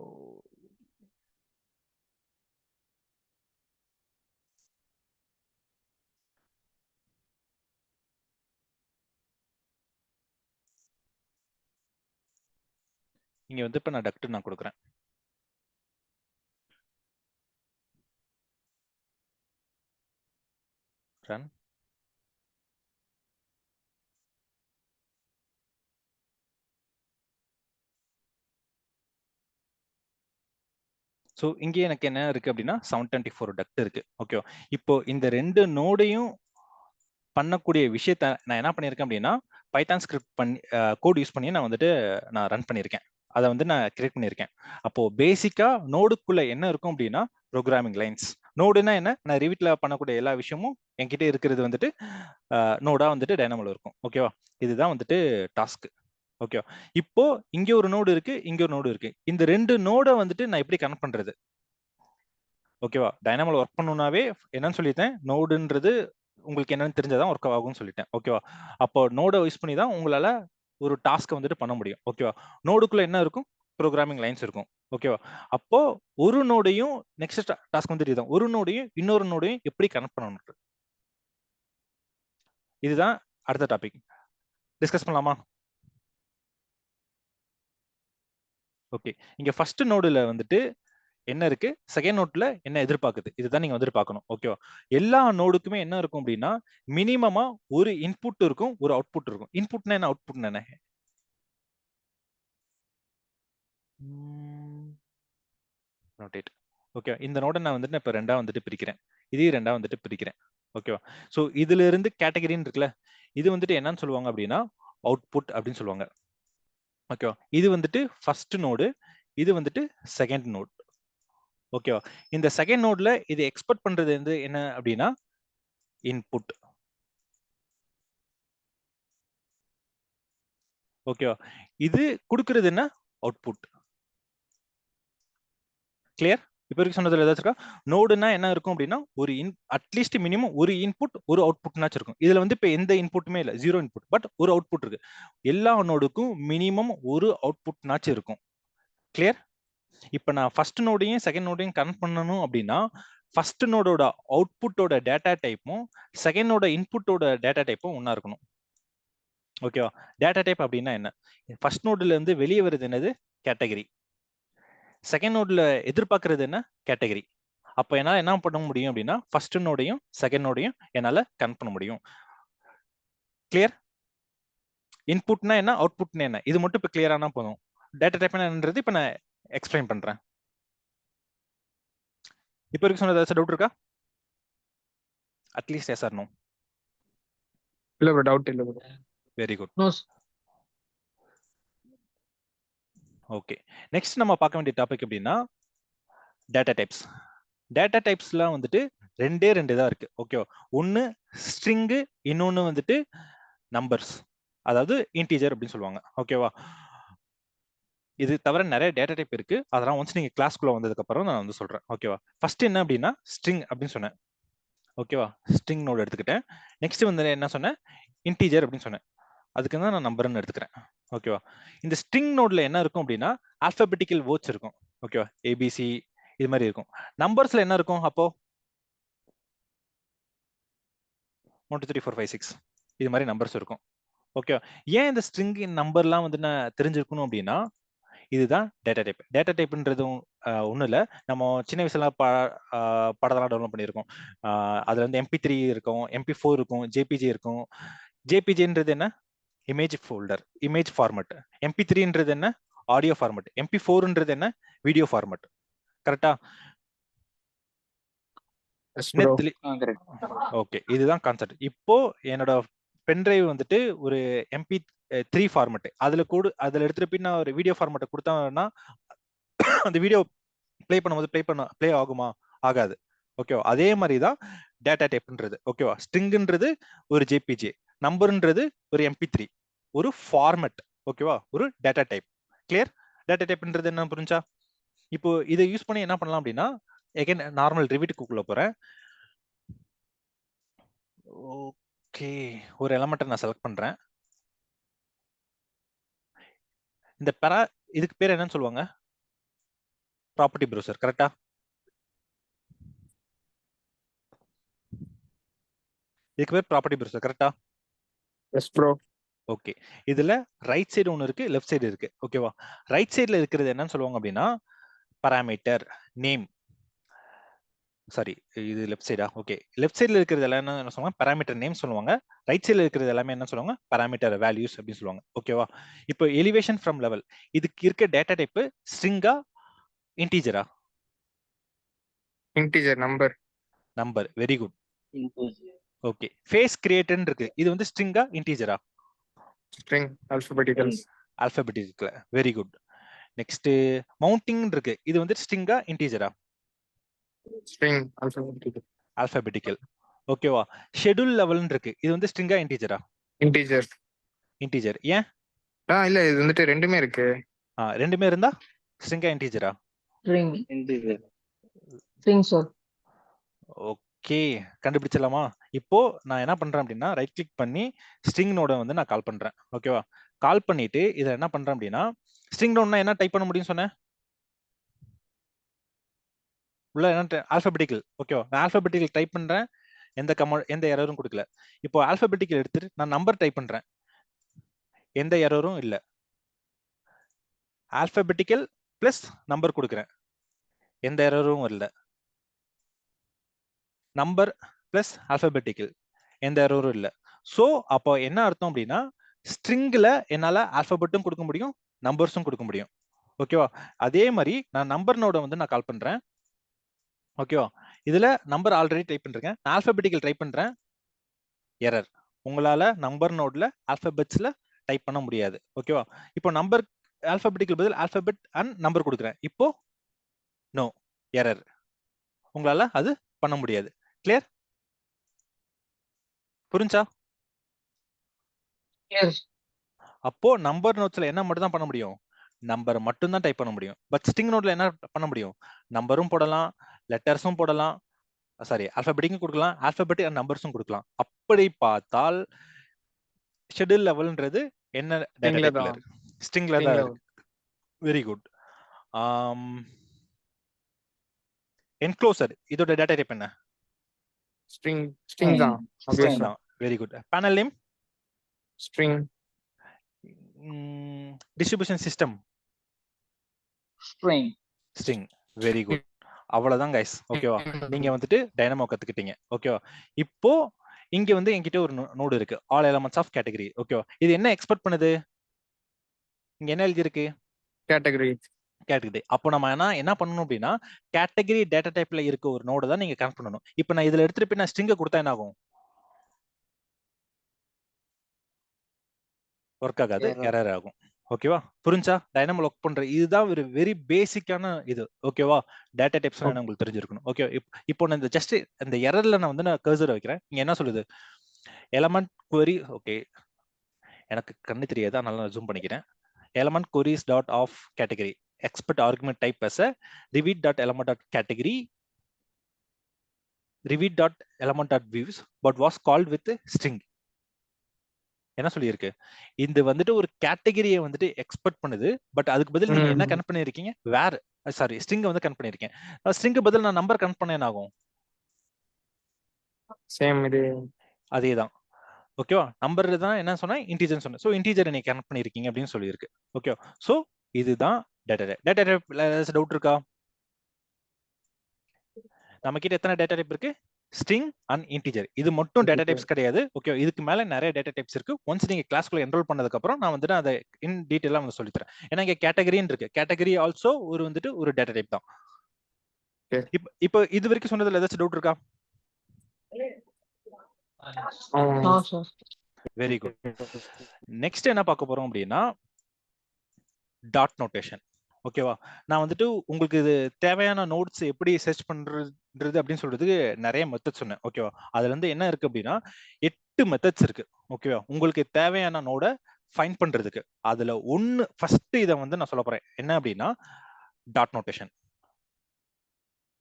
இங்க வந்து இப்ப நான் டக்ட் நான் கொடுக்குறேன். ரன். ஸோ இங்கே எனக்கு என்ன இருக்கு அப்படின்னா 724 டக்ட் இருக்கு. ஓகேவா, இப்போ இந்த ரெண்டு நோடையும் பண்ணக்கூடிய விஷயத்த நான் என்ன பண்ணியிருக்கேன் அப்படின்னா பைத்தான் ஸ்கிரிப்ட் பண்ணி கோட் யூஸ் பண்ணி நான் வந்துட்டு நான் ரன் பண்ணியிருக்கேன். அதை வந்து நான் கிரியேட் பண்ணியிருக்கேன். அப்போ பேசிக்கா நோடுக்குள்ள என்ன இருக்கும் அப்படின்னா ப்ரோக்ராமிங் லைன்ஸ். நோடுனா என்ன, நான் ரிவிட்ல பண்ணக்கூடிய எல்லா விஷயமும் என்கிட்ட இருக்கிறது வந்துட்டு நோடா வந்துட்டு டைனமோல இருக்கும். ஓகேவா, இதுதான் வந்துட்டு டாஸ்க். ஓகேவா, இப்போ இங்க ஒரு நோடு இருக்கு, இங்க ஒரு நோடு இருக்கு. இந்த ரெண்டு நோடை வந்துட்டு நான் எப்படி கனெக்ட் பண்றது? ஓகேவா, டைனமோல ஒர்க் பண்ணணும்னாவே என்னன்னு சொல்லிட்டேன், நோடுன்றது உங்களுக்கு என்னன்னு தெரிஞ்சாதான் ஒர்க் ஆகும்னு சொல்லிட்டேன். ஓகேவா, அப்போ நோடை யூஸ் பண்ணி தான் உங்களால ஒரு டாஸ்க்கை வந்துட்டு பண்ண முடியும். ஓகேவா, நோடுக்குள்ள என்ன இருக்கும், ப்ரோக்ராமிங் லைன்ஸ் இருக்கும். ஓகேவா? அப்போ ஒரு நோடையும் நெக்ஸ்ட் டாஸ்க் வந்துட்டு இதுதான். ஒரு நோடையும் இன்னொரு நோடையும் எப்படி கனெக்ட் பண்ணணும், இதுதான் அடுத்த டாபிக். டிஸ்கஸ் பண்ணலாமா? ஓகே, இங்க ஃபர்ஸ்ட் நோடுல வந்துட்டு என்ன இருக்கு, செகண்ட் நோட்ல என்ன எதிர்பார்க்குது, இதுதான் நீங்க வந்துட்டு பார்க்கணும். ஓகேவா? எல்லா நோடுக்குமே என்ன இருக்கும் அப்படின்னா மினிமமா ஒரு இன்புட் இருக்கும், ஒரு அவுட்புட் இருக்கும். இன்புட்னா என்ன, அவுட்புட்னா என்ன? நோட்டேட். ஓகே, இந்த நோட நான் வந்துட்டு இப்ப ரெண்டா வந்துட்டு பிரிக்கிறேன், இதையும் ரெண்டா வந்துட்டு பிரிக்கிறேன். ஓகேவா? சோ இதுல இருந்து கேட்டகரின்னு இருக்குல்ல, இது வந்துட்டு என்னன்னு சொல்லுவாங்க அப்படின்னா அவுட்புட் அப்படின்னு சொல்லுவாங்க. ஓகேவா? இது வந்துட்டு ஃபர்ஸ்ட் நோடு, இது வந்துட்டு செகண்ட் நோட். ஓகேவா? இந்த செகண்ட் நோட்ல இது எக்ஸ்பெக்ட் பண்றது வந்து என்ன அப்படின்னா இன்புட். ஓகேவா? இது கொடுக்கிறது என்ன, அவுட்புட். கிளியர்? இப்ப வரைக்கும் சொன்னதுல ஏதாச்சும் இருக்கா? நோடுனா என்ன இருக்கும் அப்படின்னா ஒரு அட்லீஸ்ட் மினிமம் ஒரு இன்புட் ஒரு அவுட்புட்னாச்சும் இருக்கும். இதுல வந்து இப்ப எந்த இன்புட்டுமே இல்ல, ஜீரோ இன்புட், பட் ஒரு அவுட்புட் இருக்கு. எல்லா நோடுக்கும் மினிமம் ஒரு அவுட்புட்னாச்சும் இருக்கும். கிளியர்? இப்ப நான் ஃபர்ஸ்ட் நோடையும் செகண்ட் நோடையும் கனெக்ட் பண்ணணும் அப்படின்னா ஃபர்ஸ்ட் நோடோட அவுட்புட்டோட டேட்டா டைப்பும் செகண்ட் நோட இன்புட்டோட டேட்டா டைப்பும் ஒண்ணா இருக்கணும். ஓகேவா? டேட்டா டைப் அப்படின்னா என்ன, ஃபர்ஸ்ட் நோடுல இருந்து வெளியே வருது என்னது, கேட்டகரி. செகண்ட் நோட்ல எதிர்பார்க்கறது என்ன, கேட்டகரி. அப்ப என்னால என்ன பண்ண முடியும் அப்படின்னா ஃபர்ஸ்ட் நோடையும் செகண்ட் நோடையும் என்னால கனெக்ட் பண்ண முடியும். கிளியர்? இன்புட்னா என்ன, அவுட்புட்னா என்ன, இது மட்டும் இப்ப கிளியர் ஆனா போதும். டேட்டா டைப் என்னன்றது இப்ப நான் எக்ஸ்பிளைன் பண்றேன். இப்ப வரைக்கும் சொன்னது ஏதாச்சும் டவுட் இருக்கா? At least yes or no? இல்ல ப்ரோ, டவுட் இல்ல bro. Very good. No. Okay, next நம்ம பார்க்க வேண்டிய டாபிக் அப்படின்னா டேட்டா டைப்ஸ். டேட்டா டைப்ஸ்லாம் வந்துட்டு ரெண்டே ரெண்டு தான் இருக்கு. ஓகேவா? ஒன்னு ஸ்ட்ரிங், இன்னொன்னு வந்துட்டு நம்பர்ஸ், அதாவது இன்டிஜர் அப்படின்னு சொல்லுவாங்க. ஓகேவா? இது தவிர நிறைய டேட்டா டைப் இருக்கு, அதெல்லாம் ஒன்ஸ் நீங்க கிளாஸ்க்குள்ள வந்ததுக்கு அப்புறம் நான் வந்து சொல்றேன். ஓகேவா? ஃபர்ஸ்ட் என்ன அப்படின்னா ஸ்ட்ரிங் அப்படின்னு சொன்னேன். ஓகேவா? ஸ்ட்ரிங் நோட் எடுத்துக்கிட்டேன். நெக்ஸ்ட் வந்து என்ன சொன்னேன், இன்டிஜர் அப்படின்னு சொன்னேன். அதுக்கு தான் நான் நம்பர்னு எடுத்துக்கிறேன். ஓகேவா? இந்த ஸ்ட்ரிங் நோட்ல என்ன இருக்கும் அப்படின்னா ஆல்பபெட்டிக்கல் வேர்ட்ஸ் இருக்கும். ஓகேவா? ஏபிசி இது மாதிரி இருக்கும். நம்பர்ஸ்ல என்ன இருக்கும், அப்போ 1 2 3 4 5 6 இது மாதிரி நம்பர்ஸ் இருக்கும். ஓகே, ஏன் இந்த ஸ்ட்ரிங் நம்பர்லாம் வந்து நான் தெரிஞ்சிருக்கணும் அப்படின்னா இதுதான் டேட்டா டைப். டேட்டா டைப்ன்றதும் ஒன்றும் இல்லை, நம்ம சின்ன வயசுல படத்தெல்லாம் டவுன்லோட் பண்ணியிருக்கோம். அதுல வந்து MP3 இருக்கும், MP4 இருக்கும், JPG இருக்கும். JPGன்றது என்ன, இமேஜ் ஃபோல்டர், இமேஜ் ஃபார்மட். MP3ன்றது என்ன, ஆடியோ ஃபார்மட். MP4ன்றது என்ன, வீடியோ ஃபார்மட். கரெக்டா? ஓகே, இதுதான் கான்செப்ட். இப்போ என்னோட பென்டிரைவ் வந்துட்டு ஒரு MP3 ஃபார்மட், அதுல எடுத்துட்டு போய் நான் ஒரு வீடியோ ஃபார்மட்டை கொடுத்தேன்னா அந்த வீடியோ பண்ணும்போது ப்ளே ஆகுமா, ஆகாது. ஓகேவா? அதே மாதிரி தான் டேட்டா டைப்ன்றது. ஓகேவா? ஸ்ட்ரிங்ன்றது ஒரு JPG, நம்பர்ன்றது ஒரு MP3, ஒரு ஃபார்மட். ஓகேவா? ஒரு டேட்டா டைப். கிளியர்? டேட்டா டைப்ன்றது என்ன புரிஞ்சா? இப்போ இதை யூஸ் பண்ணி என்ன பண்ணலாம் அப்படின்னா எகைன் நார்மல் ரிவிட்டுக்குள்ள போறேன். ஓகே, ஒரு எலமெண்ட்டை நான் செலக்ட் பண்றேன். இந்த இதுக்கு பேர் என்னன்னு சொல்லுவாங்க, ப்ராப்பர்ட்டி ப்ரௌசர். கரெக்டா? இதுக்கு பேர் ப்ராப்பர்ட்டி ப்ரௌசர். கரெக்டா? Yes bro. ஓகே, இதுல ரைட் சைடு ஒன்று இருக்கு, லெஃப்ட் சைடு இருக்கு. ஓகேவா? ரைட் சைடுல இருக்கிறது என்னன்னு சொல்லுவாங்க அப்படின்னா பாராமீட்டர் நேம். சாரி, இது லெஃப்ட் சைடா? ஓகே, லெஃப்ட் சைடுல இருக்கிறது எல்லாம் என்ன சொல்லுவாங்க, பாராமீட்டர் நேம் சொல்லுவாங்க. ரைட் சைடுல இருக்கிறது எல்லாமே என்ன சொல்லுவாங்க, பாராமீட்டர் வேல்யூஸ் அப்படின்னு சொல்லுவாங்க. ஓகேவா? இப்போ எலிவேஷன் ஃப்ரம் லெவல், இதுக்கு இருக்க டேட்டா டைப் ஸ்ட்ரிங்கா இன்டிஜரா? Integer, number. Number. Very good. Okay, phase created இருக்கு, இது வந்து ஸ்ட்ரிங்கா இன்டிஜரா? String, alphabeticals. Alphabetical. Very good. Next mounting இருக்கு, இது வந்து ஸ்ட்ரிங்கா இன்டிஜரா? String, alphabetical. ஆல்பபெட்டிக்கல். ஓகேவா? ஷெட்யூல் லெவல் இருக்கு, இது வந்து ஸ்ட்ரிங்கா இன்டிஜரா? இன்டிஜர். இன்டிஜர். ஏன்? இல்ல, இது வந்துட்டு ரெண்டுமே இருக்கு. ரெண்டுமே இருந்தா ஸ்ட்ரிங்கா இன்டிஜரா? String integer. String sir. Okay, கண்டுபிடிச்சலாமா? இப்போ நான் என்ன பண்றேன் அப்படின்னா ரைட் கிளிக் பண்ணி ஸ்ட்ரிங் நோட வந்து நான் கால் பண்றேன். ஓகேவா? கால் பண்ணிட்டு இதை என்ன பண்றேன் அப்படின்னா ஸ்ட்ரிங் டவுன்னா என்ன டைப் பண்ண முடியும் சொன்னேன் உள்ள என்ன ஆல்பபெட்டிக்கல் ஓகேவா நான் ஆல்பபெட்டிக்கல் டைப் பண்றேன் எந்த எரரும் கொடுக்கல இப்போ ஆல்பபெட்டிக்கல் எடுத்துட்டு நான் நம்பர் டைப் பண்றேன் எந்த எரரும் இல்ல ஆல்பபெட்டிக்கல் பிளஸ் நம்பர் கொடுக்குறேன் எந்த எரரும் இல்ல நம்பர் பிளஸ் ஆல்பபெட்டிக்கல் எந்த எரரும் இல்ல சோ அப்போ என்ன அர்த்தம் அப்படின்னா ஸ்ட்ரிங்ல என்னால ஆல்பபெட்டும் கொடுக்க முடியும் நம்பர்ஸும் கொடுக்க முடியும் ஓகேவா அதே மாதிரி நான் நம்பர் நோட வந்து நான் கால் பண்றேன் ஓகேவா இதுல நம்பர் ஆல்ரெடி டைப் பண்றேன் ஆல்பபெட்டிக்கல் டைப் பண்றேன் எரர் உங்களால நம்பர் நோட்ல ஆல்பபெட்ஸ்ல டைப் பண்ண முடியாது ஓகேவா இப்போ நம்பர் ஆல்பபெட்டிக்கல் பதில் ஆல்பபெட் அண்ட் நம்பர் கொடுக்குறேன் இப்போ நோ எரர் உங்களால அது பண்ண முடியாது கிளியர் புரிஞ்சா அப்போ நம்பர் நோட்ஸ்ல என்ன மட்டும் தான் பண்ண முடியும் நம்பர் மட்டும் தான் டைப் பண்ண முடியும் பட் ஸ்ட்ரிங் நோட்ல என்ன பண்ண முடியும் நம்பரும் போடலாம் லெட்டர்ஸும் போடலாம் சாரி ஆல்பபெட்டிக்கும் கொடுக்கலாம் ஆல்பபெட்டிக் அண்ட் நம்பர்ஸும் கொடுக்கலாம் அப்படி பார்த்தால் ஷெட்யூல் லெவல்ன்றது என்ன டேட்டா டைப்ல இருக்கு ஸ்ட்ரிங்ல தான் இருக்கு வெரி குட் என்க்ளோசர் இதோட டேட்டா டைப் என்ன ஸ்ட்ரிங் தான் ஸ்ட்ரிங் தான் very good panel name string distribution system string very good அவ்வளவுதான் கைஸ் ஓகேவா நீங்க வந்துட்டு டைனமோ கத்துக்கிட்டீங்க ஓகேவா இப்போ இங்க வந்து என்கிட்ட ஒரு நோடு இருக்கு ஆல் எலிமெண்ட்ஸ் ஆஃப் கேட்டகரி ஓகேவா இது என்ன எக்ஸ்பெக்ட் பண்ணுது இங்க என்ன எழுதி இருக்கு கேட்டகரி அப்போ நம்ம என்ன பண்ணணும் அப்படின்னா கேட்டகரி டேட்டா டைப்ல இருக்க ஒரு நோடு தான் நீங்க கனெக்ட் பண்ணணும் இப்போ நான் இதுல எடுத்துட்டு போய் நான் ஸ்ட்ரிங்கை கொடுத்தா என்ன ஆகும் ஒர்க் ஆகாது எரர் ஆகும் ஓகேவா புரிஞ்சா டைனமோ ஒர்க் பண்ற இதுதான் ஒரு வெரி பேசிக்கான இது ஓகேவா டேட்டா டைப்ஸ் உங்களுக்கு தெரிஞ்சிருக்கணும் ஓகே இப்போ நான் இந்த ஜஸ்ட் இந்த எரர்ல நான் வந்து நான் கர்சர் வைக்கிறேன் இங்க என்ன சொல்லுது எலமெண்ட் query ஓகே எனக்கு கண்ணு தெரியாது அதனால நான் ஜூம் பண்ணிக்கிறேன் element queries dot of category expect argument type as a repeat dot element dot category repeat dot element dot views but was called with string என்ன சொல்லியிருக்கு இந்த வந்துட்டு ஒரு கேட்டகரியை வந்துட்டு எக்ஸ்பெக்ட் பண்ணுது பட் அதுக்கு பதில் நீங்க என்ன கனெக்ட் பண்ணிருக்கீங்க வேர் சாரி ஸ்ட்ரிங் வந்து கனெக்ட் பண்ணிருக்கேன் ஸ்ட்ரிங்க்கு பதில் நான் நம்பர் கனெக்ட் பண்ண என்ன ஆகும் சேம் இது அதேதான் ஓகேவா நம்பர் தான் என்ன சொன்னா இன்டீஜர் சொன்னேன் ஸோ இன்டீஜர் நீங்க கனெக்ட் பண்ணிருக்கீங்க அப்படின்னு சொல்லியிருக்கு ஓகே ஸோ இதுதான் டேட்டா டைப் டவுட் இருக்கா நம்ம கிட்ட எத்தனை டேட்டா டைப் இருக்கு ஸ்ட்ரிங் அண்ட் இன்டிஜர் இது மட்டும் டேட்டா டைப்ஸ் கிடையாது ஓகே இதுக்கு மேல நிறைய டேட்டா டைப்ஸ் இருக்கு ஒன்ஸ் நீங்க கிளாஸ்க்குள்ள என்ரோல் பண்ணதுக்கு அப்புறம் நான் வந்துட்டு அதை இன் டீடைலா வந்து சொல்லி தரேன் ஏன்னா இங்க கேட்டகரின்னு இருக்கு கேட்டகரி ஆல்சோ ஒரு வந்துட்டு ஒரு டேட்டா டைப் தான் இப்போ இது வரைக்கும் சொன்னதுல ஏதாச்சும் டவுட் இருக்கா வெரி குட் நெக்ஸ்ட் என்ன பார்க்க போறோம் அப்படின்னா டாட் நோட்டேஷன் ஓகேவா நான் வந்துட்டு உங்களுக்கு இது தேவையான நோட்ஸ் எப்படி சர்ச் பண்றது அப்படின்னு சொல்றதுக்கு நிறைய மெத்தட் சொன்னேன் ஓகேவா அதுல இருந்து என்ன இருக்கு அப்படின்னா 8 மெத்தட்ஸ் இருக்கு ஓகேவா உங்களுக்கு தேவையான நோட ஃபைண்ட் பண்றதுக்கு அதுல ஒன்னு ஃபர்ஸ்ட் இதை வந்து நான் சொல்ல போறேன் என்ன அப்படின்னா டாட் நோட்டேஷன்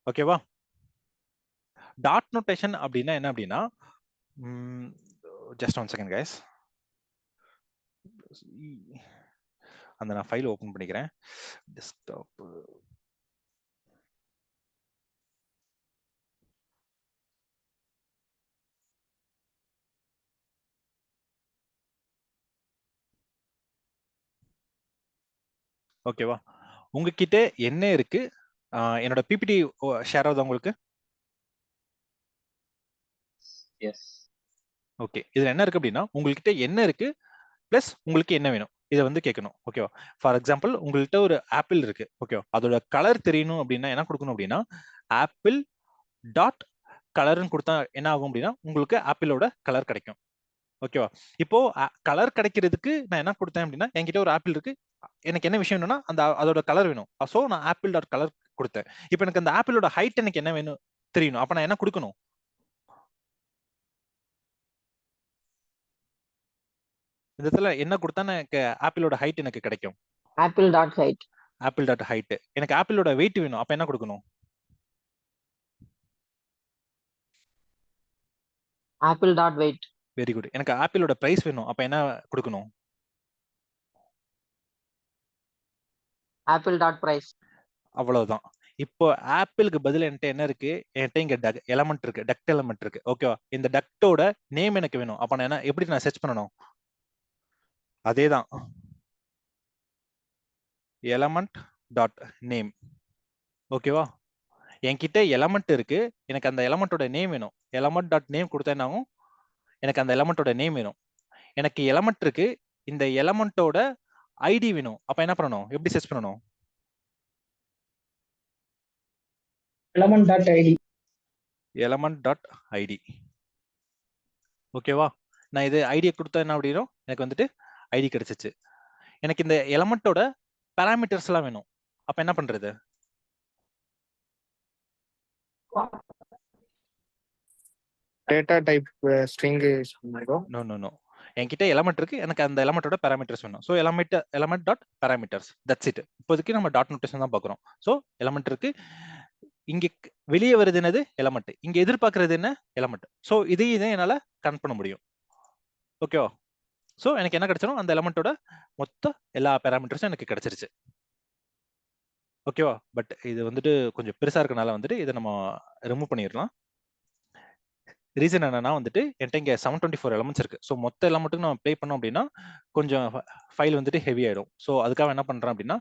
ஓகேவா டாட் நோட்டேஷன் அப்படின்னா என்ன அப்படின்னா ஜஸ்ட் 1 செகண்ட் கைஸ் அந்த நான் ஃபைல் ஓபன் பண்ணிக்கிறேன் டெஸ்க்டாப் ஓகேவா உங்ககிட்ட என்ன இருக்கு என்னோட பிபிடி ஷேர் ஆகுது உங்களுக்கு எஸ் ஓகே இதுல என்ன இருக்கு அப்படின்னா உங்ககிட்ட என்ன இருக்கு பிளஸ் உங்களுக்கு என்ன வேணும் இதை வந்து கேட்கணும் ஓகேவா ஃபார் எக்ஸாம்பிள் உங்கள்கிட்ட ஒரு ஆப்பிள் இருக்கு ஓகேவா அதோட கலர் தெரியணும் அப்படின்னா என்ன கொடுக்கணும் அப்படின்னா ஆப்பிள் டாட் கலர்னு கொடுத்தா என்ன ஆகும் அப்படின்னா உங்களுக்கு ஆப்பிளோட கலர் கிடைக்கும் ஓகேவா இப்போ கலர் கிடைக்கிறதுக்கு நான் என்ன கொடுத்தேன் அப்படின்னா என்கிட்ட ஒரு ஆப்பிள் இருக்கு எனக்கு என்ன விஷயம் வேணும்னா அந்த அதோட கலர் வேணும் ஸோ நான் ஆப்பிள் டாட் கலர் கொடுத்தேன் இப்போ எனக்கு அந்த ஆப்பிளோட ஹைட் எனக்கு என்ன வேணும் தெரியணும் அப்ப நான் என்ன கொடுக்கணும் இந்த இடத்துல என்ன கொடுத்தா எனக்கு ஆப்பிளோட ஹைட் எனக்கு கிடைக்கும் apple dot height apple dot height எனக்கு ஆப்பிளோட வெயிட் வேணும் அப்ப என்ன கொடுக்கணும் apple dot weight very good எனக்கு ஆப்பிளோட பிரைஸ் வேணும் அப்ப என்ன கொடுக்கணும் ஆப்பிள் டாட் பிரைஸ். அவ்வளவுதான். இப்போ ஆப்பிளுக்கு பதில் என்கிட்ட என்ன இருக்கு? என்கிட்ட இங்க எலமெண்ட் இருக்கு, டக்ட் எலமெண்ட் இருக்கு. ஓகேவா? இந்த டக்டோட நேம் எனக்கு வேணும். அப்ப நான் எப்படி நான் சர்ச் பண்ணணும்? அதேதான், எலமெண்ட் டாட் நேம். ஓகேவா? என்கிட்ட எலமெண்ட் இருக்கு, எனக்கு அந்த எலமெண்டோட நேம் வேணும். எலமெண்ட் டாட் நேம் கொடுத்தா என்ன ஆகும்? எனக்கு அந்த எலமெண்டோட நேம் வேணும். எனக்கு எலமெண்ட் இருக்கு, இந்த எலமெண்டோட ஐடி வேணும். அப்ப என்ன பண்ணணும்? எப்படி சர்ச் பண்ணணும்? element dot id. Element dot ID. ஓகேவா? நான் இது ஐடியை கொடுத்தா என்ன அப்படின்னா எனக்கு வந்துட்டு ஐடி கிடைச்சிச்சு. எனக்கு இந்த எலமெண்டோட பாராமீட்டர்ஸ் எல்லாம் வேணும். அப்ப என்ன பண்றது? டேட்டா டைப் ஸ்ட்ரிங் யூஸ் பண்ணுறோம். நோ நோ நோ, என்கிட்ட எலமெண்ட் இருக்கு, எனக்கு அந்த எலமெண்டோட பாராமீட்டர்ஸ் வேணும். So element dot parameters, that's it. இப்போதைக்கு நம்ம டாட் நோட்டேஷன் தான் பார்க்குறோம். ஸோ எலமெண்ட் இருக்கு, இங்க வெளியே வருது என்னது? எலமெண்ட். இங்க எதிர்பார்க்கறது என்ன? எலமெண்ட். ஸோ இதையும் என்னால கனெக்ட் பண்ண முடியும். ஓகேவா? ஸோ எனக்கு என்ன கிடைச்சிடும்? அந்த எலமெண்டோட மொத்த எல்லா பாராமீட்டர்ஸும் எனக்கு கிடைச்சிருச்சு. ஓகேவா? பட் இது வந்துட்டு கொஞ்சம் பெருசா இருக்கனால வந்துட்டு இதை நம்ம ரிமூவ் பண்ணிடலாம். ரீசன் என்னன்னா வந்துட்டு என்கிட்ட இங்க 724 எலமெண்ட்ஸ் இருக்கு. ஸோ மொத்த எலமெண்ட்டுக்கு நம்ம ப்ளே பண்ணோம் அப்படின்னா கொஞ்சம் ஃபைல் வந்துட்டு ஹெவி ஆயிடும். ஸோ அதுக்காக என்ன பண்றேன் அப்படின்னா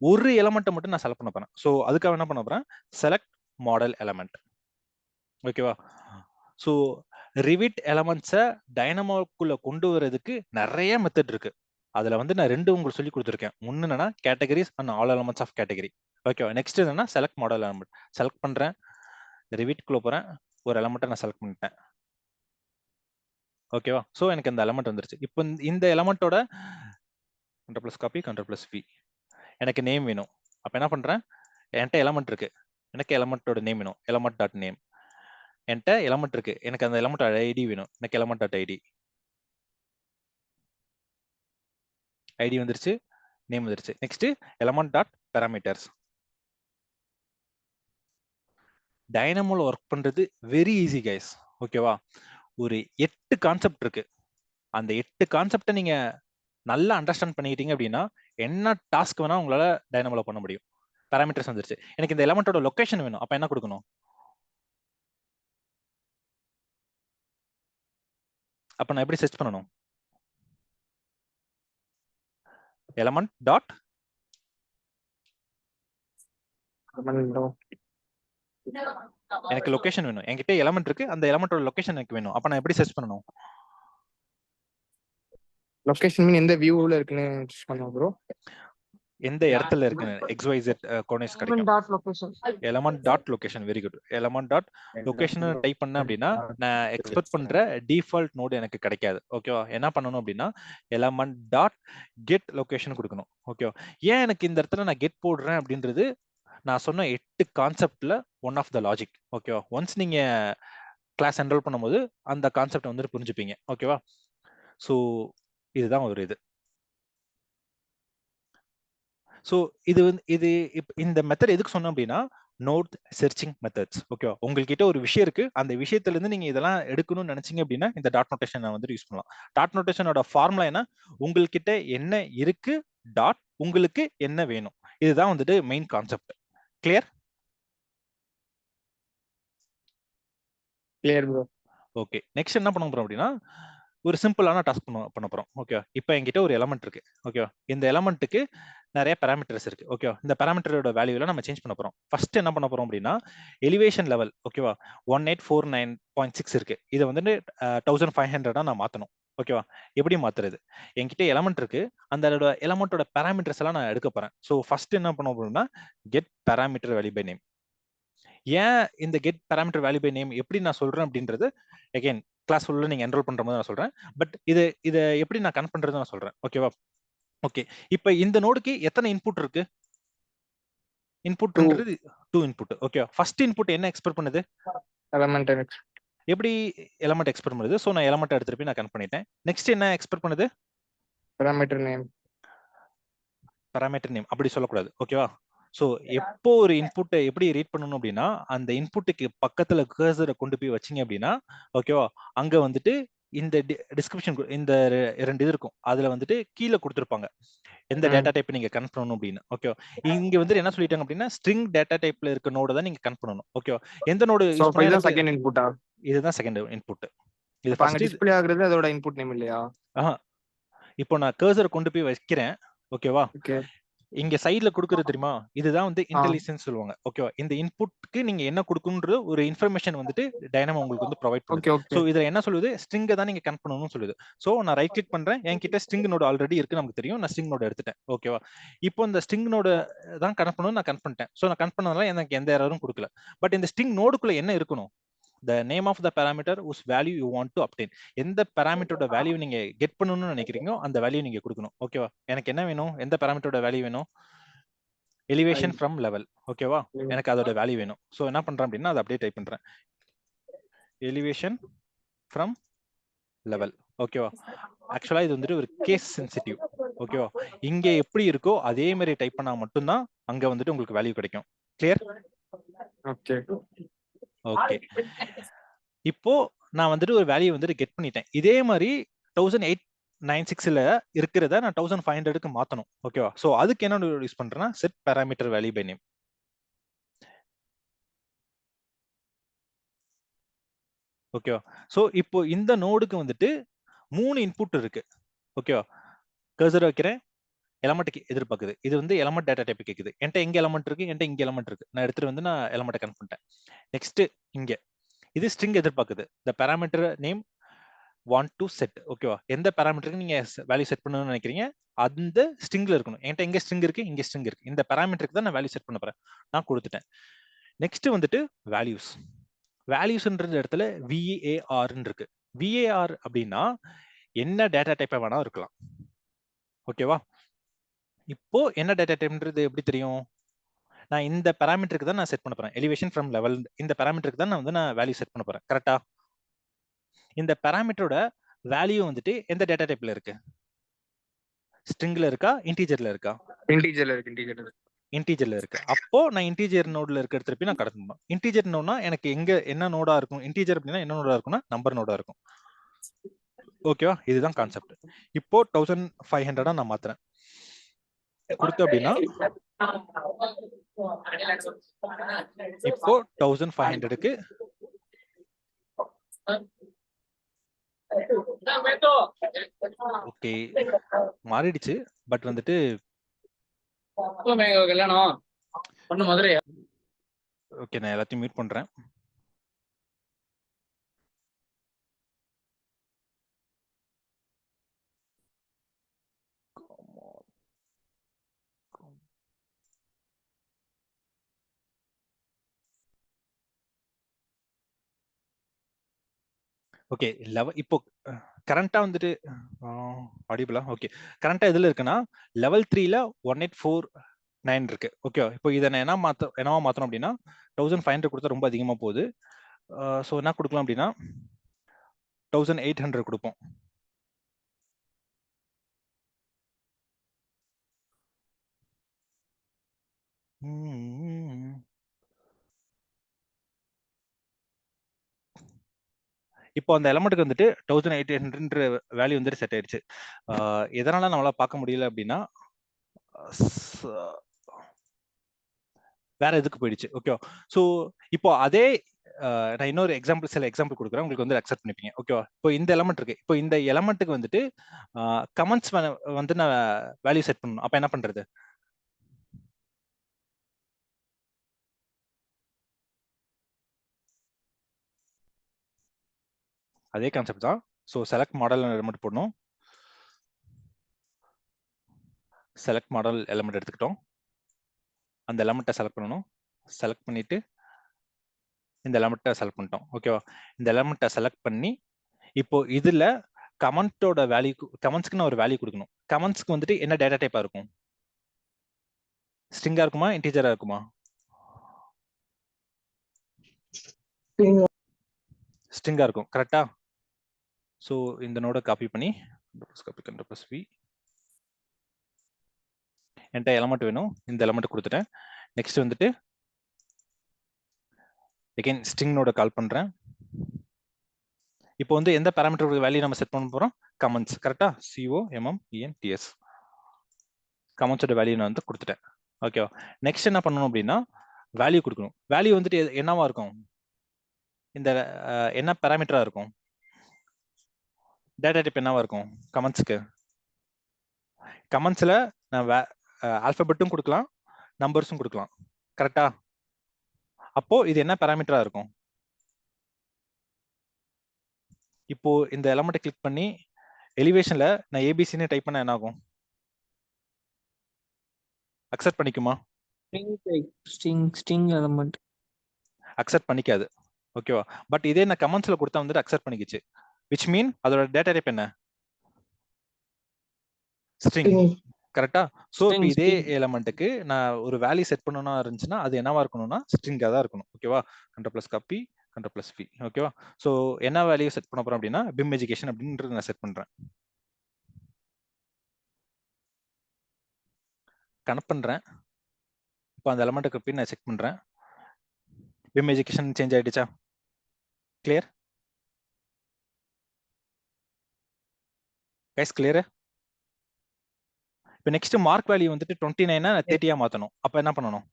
ஒரு எலமெண்ட்டை மட்டும் நான் செலக்ட் பண்ண போறேன். ஸோ அதுக்காக என்ன பண்ண போறேன்? Select model element. ஓகேவா? ஸோ ரிவிட் எலமெண்ட்ஸை டைனமோக்குள்ள கொண்டு வரதுக்கு நிறைய மெத்தட் இருக்கு. அதுல வந்து நான் 2 உங்களுக்கு சொல்லி கொடுத்துருக்கேன். ஒன்னு என்னன்னா categories and all elements of category. ஓகேவா? நெக்ஸ்ட் என்னன்னா செலக்ட் மாடல் எலமெண்ட். செலக்ட் பண்றேன், ரிவிட்குள்ள போறேன், ஒரு எலமெண்ட்டை நான் செலக்ட் பண்ணிட்டேன். ஓகேவா? ஸோ எனக்கு இந்த எலமெண்ட் வந்துருச்சு. இப்போ இந்த எலமெண்ட்டோட Ctrl+ காப்பி, Ctrl+ V. எனக்கு நேம் வேணும். அப்ப என்ன பண்றேன்? என்கிட்ட எலமெண்ட் இருக்கு, எனக்கு எலமெண்ட்டோட நேம் வேணும். Element dot name. என்கிட்ட எலமெண்ட் இருக்கு, எனக்கு அந்த எலமெண்ட் ஐடி வேணும். எனக்கு எலமெண்ட் டாட் ஐடி. ஐடி வந்துருச்சு, நேம் வந்துருச்சு. Next element dot parameters. டைனமோல ஒர்க் பண்றது வெரி ஈஸி கைஸ். ஓகேவா? ஒரு 8 கான்செப்ட் இருக்கு. அந்த 8 கான்செப்டை நீங்க நல்லா அண்டர்ஸ்டாண்ட் பண்ணிக்கிட்டீங்க அப்படின்னா என்ன டாஸ்க் வேணா உங்களால டைனமோல பண்ண முடியும். பாராமீட்டர்ஸ் வந்துருச்சு, எனக்கு இந்த எலமெண்டோட லொகேஷன் வேணும். அப்ப என்ன கொடுக்கணும்? அப்ப நான் எப்படி சர்ச் பண்ணணும்? எலமெண்ட் டாட் எனக்கு லொகேஷன் வேணும். என்கிட்ட எலமெண்ட் இருக்கு, அந்த எலமெண்டோட லொகேஷன் எனக்கு வேணும். அப்ப நான் எப்படி சர்ச் பண்ணணும்? லொகேஷன் மீன் எந்த வியூல இருக்குன்னு சூஸ் பண்ணுவோம் ப்ரோ. எந்த இடத்துல இருக்குன்னு XYZ கோஆர்டினேட்ஸ் element கிடைக்கும். dot location. Element dot location. Very good. Element dot location type பண்ண அப்படின்னா நான் எக்ஸ்பெக்ட் பண்ற டிஃபால்ட் நோடு எனக்கு கிடைக்காது. ஓகேவா? என்ன பண்ணணும் அப்படின்னா எலமெண்ட் டாட் கெட் லொகேஷன் கொடுக்கணும். ஓகேவா? ஏன் எனக்கு இந்த இடத்துல நான் கெட் போடுறேன் அப்படின்றது நான் சொன்ன 8 கான்செப்ட்ல ஒன் ஆஃப் த லாஜிக். ஓகேவா? ஒன்ஸ் நீங்க கிளாஸ் என்ரோல் பண்ணும்போது அந்த கான்செப்ட் வந்துட்டு புரிஞ்சுப்பீங்க. ஓகேவா? ஸோ இதுதான் ஒரு இது. ஸோ இது வந்து இந்த மெத்தட் எதுக்கு சொன்னோம் அப்படின்னா நோட் சர்ச்சிங் மெத்தட்ஸ். ஓகேவா? உங்ககிட்ட ஒரு விஷயம் இருக்கு, அந்த விஷயத்துல இருந்து நீங்க இதெல்லாம் எடுக்கணும்னு நினைச்சீங்க அப்படின்னா இந்த டாட் நோட்டேஷன் வந்து யூஸ் பண்ணலாம். டாட் நோட்டேஷனோட ஃபார்முலா என்ன? உங்ககிட்ட என்ன இருக்கு டாட் உங்களுக்கு என்ன வேணும். இதுதான் வந்துட்டு main concept. Clear? Clear bro. Okay, next என்ன பண்ண போறோம் அப்படின்னா ஒரு சிம்பிளான டாஸ்க் பண்ண போறோம். ஓகேவா? இப்போ என்கிட்ட ஒரு எலமெண்ட் இருக்கு. ஓகேவா? இந்த எலமெண்ட்டுக்கு நிறைய பாராமீட்டர்ஸ் இருக்கு. ஓகேவா? இந்த பாராமீட்டரோட வேல்யூல நம்ம சேஞ்ச் பண்ண போறோம். ஃபர்ஸ்ட் என்ன பண்ண போறோம் அப்படின்னா எலிவேஷன் லெவல். ஓகேவா? 1849.6 இருக்கு, இதை வந்து 1500 நான் மாத்தணும். ஓகேவா? எப்படி மாத்துறது? என்கிட்ட எலமெண்ட் இருக்கு, அந்த எலமெண்டோட பாராமீட்டர்ஸ் எல்லாம் நான் எடுக்க போறேன். ஸோ ஃபர்ஸ்ட் என்ன பண்ண போறோம்னா get parameter value by name. ஏன் இந்த get parameter value by name எப்படி நான் சொல்றேன் அப்படின்றது அகைன் கிளாஸ் ஃபுல்ல நீங்க என்ரோல் பண்ற போது நான் சொல்றேன். பட் இதை எப்படி நான் கனெக்ட் பண்றது நான் சொல்றேன். ஓகேவா? ஓகே, இப்போ இந்த நோடுக்கு எத்தனை இன்புட் இருக்கு? இன்புட்ன்றது 2 இன்புட். ஓகே, ஃபர்ஸ்ட் இன்புட் என்ன எக்ஸ்பெக்ட் பண்ணுது? எலமெண்ட். எப்படி எலமெண்ட் எக்ஸ்பெக்ட் பண்ணுது? சோ நான் எலமெண்ட் எடுத்துட்டு போய் நான் கனெக்ட் பண்ணிட்டேன். நெக்ஸ்ட் என்ன எக்ஸ்பெக்ட் பண்ணுது? Parameter name. பாராமீட்டர் நேம் அப்படி சொல்லக்கூடாது. ஓகேவா? சோ எப்போ ஒரு இன்புட்டை எப்படி ரீட் பண்ணணும் அப்படின்னா அந்த இன்புட்டுக்கு பக்கத்துல கர்சரை கொண்டு போய் வச்சீங்க அப்படின்னா ஓகேவா அங்க வந்துட்டு இந்த டிஸ்கிரிப்ஷன் இந்த ரெண்டு இது இருக்கும். அதுல வந்துட்டு கீழே கொடுத்துருப்பாங்க எந்த ம். டேட்டா டைப் நீங்க கனெக்ட் பண்ணணும் அப்படின்னு. ஓகே, இங்க வந்து என்ன சொல்லிட்டாங்க அப்படின்னா ஸ்ட்ரிங் டேட்டா டைப்ல இருக்க நோட தான் நீங்க கனெக்ட் பண்ணணும். ஓகே, எந்த நோடு ஸோ யூஸ் அப்போ பண்ணா இதுதான் எனக்கு செகண்ட் இன்புட்டா? இதுதான் செகண்ட் இன்புட். இது அப்போ அங்க ஃபர்ஸ்ட் டிஸ்ப்ளே ஆகுறது அதோட இன்புட் நேம் இல்லையா? இப்போ நான் கர்சரை கொண்டு போய் வைக்கிறேன். ஓகேவா, ஓகே. இங்க சைடுல கொடுக்குறது தெரியுமா, இதுதான் வந்து ஆ. இன்டெலிஜென்ஸ் சொல்லுவாங்க. ஓகேவா, இந்த இன்புட்க்கு நீங்க என்ன கொடுக்குன்ற ஒரு இன்ஃபர்மேஷன் வந்துட்டு டைனமோ உங்களுக்கு வந்து ப்ரொவைட் பண்ணுது. Okay okay. சோ இதுல என்ன சொல்லுது, ஸ்ட்ரிங்கை தான் நீங்க கனெக்ட் பண்ணணும்னு சொல்லுது. சோ நான் ரைட் கிளிக் பண்றேன், என்கிட்ட ஸ்ட்ரிங் நோடு ஆல்ரெடி இருக்கு நமக்கு தெரியும், நான் ஸ்ட்ரிங் நோடு எடுத்துட்டேன். ஓகேவா, இப்போ இந்த ஸ்ட்ரிங் நோடு தான் கனெக்ட் பண்ணணும், நான் கனெக்ட் பண்ணிட்டேன். சோ நான் கனெக்ட் பண்ணதால எனக்கு எந்த எரரும் கொடுக்கல. பட் இந்த ஸ்ட்ரிங் நோடுக்குள்ள என்ன இருக்கணும், the name of the parameter whose value you want to obtain. எந்த parameter வேல்யூ நீங்க கெட் பண்ணணும்னு நினைக்கிறீங்களோ அந்த வேல்யூ நீங்க கொடுக்கணும். ஓகேவா, எனக்கு என்ன வேணும், எந்த parameter வேல்யூ வேணும், எலிவேஷன் ஃப்ரம் லெவல். ஓகேவா, எனக்கு அதோட வேல்யூ வேணும். சோ என்ன பண்றேன் அப்படின்னா அதை அப்படியே டைப் பண்றேன், எலிவேஷன் ஃப்ரம் லெவல். ஓகேவா, ஆக்சுவலா இது வந்துட்டு ஒரு கேஸ் சென்சிட்டிவ். ஓகேவா, இங்க எப்படி இருக்கோ அதே மாதிரி டைப் பண்ணா மட்டும்தான் அங்க வந்துட்டு உங்களுக்கு வேல்யூ கிடைக்கும். கிளியர்? ஓகே. ஓகே, இப்போ நான் வந்துட்டு ஒரு வேல்யூ வந்துட்டு கெட் பண்ணிட்டேன். இதே மாதிரி 1896ல இருக்கிறத நான் 1500க்கு மாத்தணும். ஓகேவா, சோ அதுக்கு என்ன யூஸ் பண்றேன்னா set parameter value by name. ஓகேவா, சோ இப்போ இந்த நோடுக்கு வந்துட்டு 3 இன்புட் இருக்கு. ஓகேவா, கர்சர் வைக்கிறேன், எலமெண்ட் எதிர்பார்க்குது. இது வந்து எலமெண்ட் டேட்டா டைப் கேக்குது. என்கிட்ட எங்க எலமெண்ட் இருக்கு, என்கிட்ட இங்க எலமெண்ட் இருக்கு. நான் எடுத்துட்டு வந்து நான் எலமெண்ட் கனெக்ட் பண்ணிட்டேன். நெக்ஸ்ட் இங்க இது string எதிர்பார்க்குது. the parameter name want to set. ஓகேவா, எந்த பாராமீட்டருக்கு நீங்க வேல்யூ செட் பண்ணணும்னு நினைக்கிறீங்க அந்த ஸ்ட்ரிங்ல இருக்கணும். என்கிட்ட எங்க ஸ்ட்ரிங் இருக்கு, இங்க ஸ்ட்ரிங் இருக்கு. இந்த பாராமீட்டருக்கு தான் நான் வேல்யூ செட் பண்ண போறேன். நான் கொடுத்துட்டேன். நெக்ஸ்ட் வந்துட்டு வேல்யூஸ். வேல்யூஸ்ன்ற இடத்துல VAR இருக்கு. VAR அப்படின்னா என்ன டேட்டா டைப்பா வேணா இருக்கலாம். ஓகேவா, இப்போ என்ன டேட்டா டைப்ன்றது எப்படி தெரியும், நான் இந்த பாராமீட்டருக்கு தான் நான் செட் பண்ண போறேன். எலிவேஷன் ஃப்ரம் லெவல் இந்த பாராமீட்டருக்கு தான் நான் வேல்யூ செட் பண்ண போறேன். கரெக்டா? இந்த பாராமீட்டரோட வேல்யூ வந்துட்டு எந்த டேட்டா டைப்ல இருக்கு, ஸ்ட்ரிங்ல இருக்கா, இன்டீஜர்ல இருக்கா? இன்டீஜர்ல இருக்கு. இன்டீஜர்ல இருக்கு. இன்டீஜர்ல இருக்கு. அப்போ நான் இன்டீஜர் நோட்ல இருக்க திருப்பி நான் கடத்தணும். இன்டீஜர் நோட்னா எனக்கு எங்க என்ன நோடா இருக்கும், இன்டீஜர் அப்படின்னா என்ன நோடா இருக்கும்னா நம்பர் நோடா இருக்கும். ஓகேவா, இதுதான் கான்செப்ட். இப்போ 1500 நான் மாத்துறேன். கொடுத்து அப்படின்னா இப்போ 1500க்கு ஓகே மாறிடுச்சு. பட் வந்துட்டு கல்யாணம் பொண்ணு மதுரை. ஓகே, நான் எல்லாத்தையும் மியூட் பண்றேன். ஓகே, இப்போ கரண்டா வந்துட்டு ஆடிபிளா? ஓகே, கரண்டா எதுல இருக்குன்னா லெவல் 3ல 1849 இருக்கு. ஓகே, இப்போ இதை நான் என்னவா மாத்தணும் அப்படின்னா 1500 கொடுத்தா ரொம்ப அதிகமா போகுது. ஸோ என்ன கொடுக்கலாம் அப்படின்னா 1800 கொடுப்போம். இப்போ அந்த எலமெண்ட்டுக்கு வந்துட்டு 1800 வேல்யூ வந்துட்டு செட் ஆயிடுச்சு. எதனால நம்மளால பார்க்க முடியல அப்படின்னா வேற எதுக்கு போயிடுச்சு. ஓகே, ஸோ இப்போ அதே நான் இன்னொரு சில எக்ஸாம்பிள் கொடுக்குறேன், உங்களுக்கு வந்து அக்செப்ட் பண்ணிப்பீங்க. ஓகேவா, இப்போ இந்த எலமெண்ட் இருக்கு. இப்போ இந்த எலமெண்ட்டுக்கு வந்துட்டு கமெண்ட்ஸ் வந்து நான் வேல்யூ செட் பண்ணணும். அப்ப என்ன பண்றது, அதே கான்செப்ட் தான். ஸோ செலக்ட் மாடல் எலமெண்ட் போடணும். செலக்ட் மாடல் எலமெண்ட் எடுத்துக்கிட்டோம். அந்த எலமெண்ட்டை செலக்ட் பண்ணணும். செலக்ட் பண்ணிட்டு இந்த எலமெண்ட்டை செலக்ட் பண்ணிட்டோம். ஓகேவா, இந்த எலமெண்ட்டை செலக்ட் பண்ணி இப்போ இதுல கமெண்டோட வேல்யூ, கமெண்ட்ஸ்க்கு நான் ஒரு வேல்யூ கொடுக்கணும். கமெண்ட்ஸ்க்கு வந்துட்டு என்ன டேட்டா டைப்பா இருக்கும், ஸ்ட்ரிங்கா இருக்குமா, இன்டீஜரா இருக்குமா? ஸ்ட்ரிங்கா இருக்கும். கரெக்டா? ஸோ இந்த நோட காப்பி பண்ணி +V என்கிட்ட எலமெண்ட் வேணும், இந்த எலமெண்ட் கொடுத்துட்டேன். நெக்ஸ்ட் வந்துட்டு அகைன் ஸ்ட்ரிங் நோட கால் பண்றேன். இப்போ வந்து எந்த பேராமீட்டர் வேல்யூ நம்ம செட் பண்ண போறோம்? கமெண்ட்ஸ். கரெக்டா? COMMENTS கமெண்ட்ஸோட வேல்யூ நான் வந்து கொடுத்துட்டேன். ஓகேவா? நெக்ஸ்ட் என்ன பண்ணணும் அப்படின்னா வேல்யூ கொடுக்கணும். வேல்யூ வந்துட்டு என்னவா இருக்கும்? இந்த என்ன பேராமீட்டரா இருக்கும்? டேட்டா டைப் என்னவா இருக்கும் கமெண்ட்ஸ்க்கு? கமெண்ட்ஸ்ல நான் ஆல்பபெட்டும் கொடுக்கலாம், நம்பர்ஸும் கொடுக்கலாம். கரெக்டா? அப்போ இது என்ன பேராமீட்டரா இருக்கும்? இப்போ இந்த எலமெண்ட்டை கிளிக் பண்ணி எலிவேஷன்ல நான் ஏபிசின்னு டைப் பண்ண என்ன ஆகும்? அக்செப்ட் பண்ணிக்குமா? ஸ்ட்ரிங் எலிமெண்ட் அக்செப்ட் பண்ணிக்காது. ஓகேவா? பட் இதே நான் கமெண்ட்ஸ்ல கொடுத்தா வந்துட்டு அக்செப்ட் பண்ணிக்கிச்சு. which mean அதோட டேட்டா டைப் என்ன? ஸ்ட்ரிங். கரெக்டா? சோ இப்போ இதே எலிமெண்ட்டுக்கு நான் ஒரு வேல்யூ செட் பண்ணனும் இருந்துச்சுன்னா அது என்னவா இருக்கணும்னா ஸ்ட்ரிங்கா தான் இருக்கணும். ஓகேவா? Ctrl+ copy Ctrl+ V. ஓகேவா? சோ என்ன வேல்யூ செட் பண்ண போறோம் அப்படின்னா பிம் எஜுகேஷன் அப்படின்றது நான் செட் பண்றேன். கனெக்ட் பண்றேன். இப்போ அந்த எலிமெண்ட்டுக்கு போய் நான் செக் பண்றேன். பிம் எஜுகேஷன் சேஞ்ச் ஆயிடுச்சா? கிளியர்? Guys clear? இப்போ நெக்ஸ்ட் மார்க் வேல்யூ வந்துட்டு 29 30 மாத்தணும். அப்ப என்ன பண்ணணும்?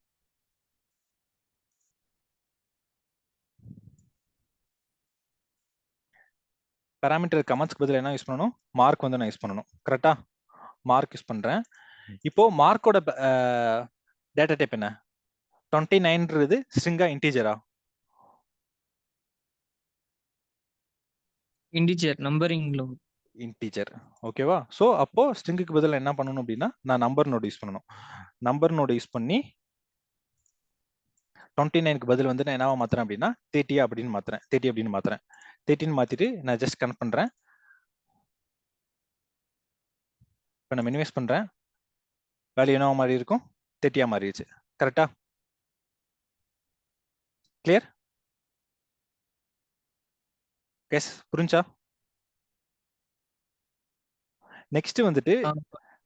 பாராமீட்டர் கமெண்ட்ஸ்க்கு பதிலா என்ன யூஸ் பண்ணணும்? மார்க் வந்து நான் யூஸ் பண்ணணும். கரெக்டா? மார்க் யூஸ் பண்றேன். இப்போ மார்க்கோட டேட்டா டைப் என்ன? 29ன்றது ஸ்ட்ரிங்கா இன்டிஜரா? இன்டிஜர் நம்பரிங்ல இன்டிஜர். ஓகேவா? சோ அப்போ ஸ்ட்ரிங்குக்கு பதிலா என்ன பண்ணணும் அப்படின்னா நான் நம்பர் நோட் யூஸ் பண்ணணும். நம்பர் நோட் யூஸ் பண்ணி 29க்கு பதில் வந்து நான் என்னவா மாத்துறேன் அப்படின்னா 30 அப்படின்னு மாத்துறேன். 30 அப்படின்னு மாத்துறேன். 30 மாத்திட்டு நான் ஜஸ்ட் கனெக்ட் பண்றேன். இப்போ நான் மினிமைஸ் பண்றேன். வேல்யூ என்னவா மாறி இருக்கும்? 30 மாறிடுச்சு. கரெக்டா? கிளியர்? எஸ் புரிஞ்சா? நெக்ஸ்ட் வந்துட்டு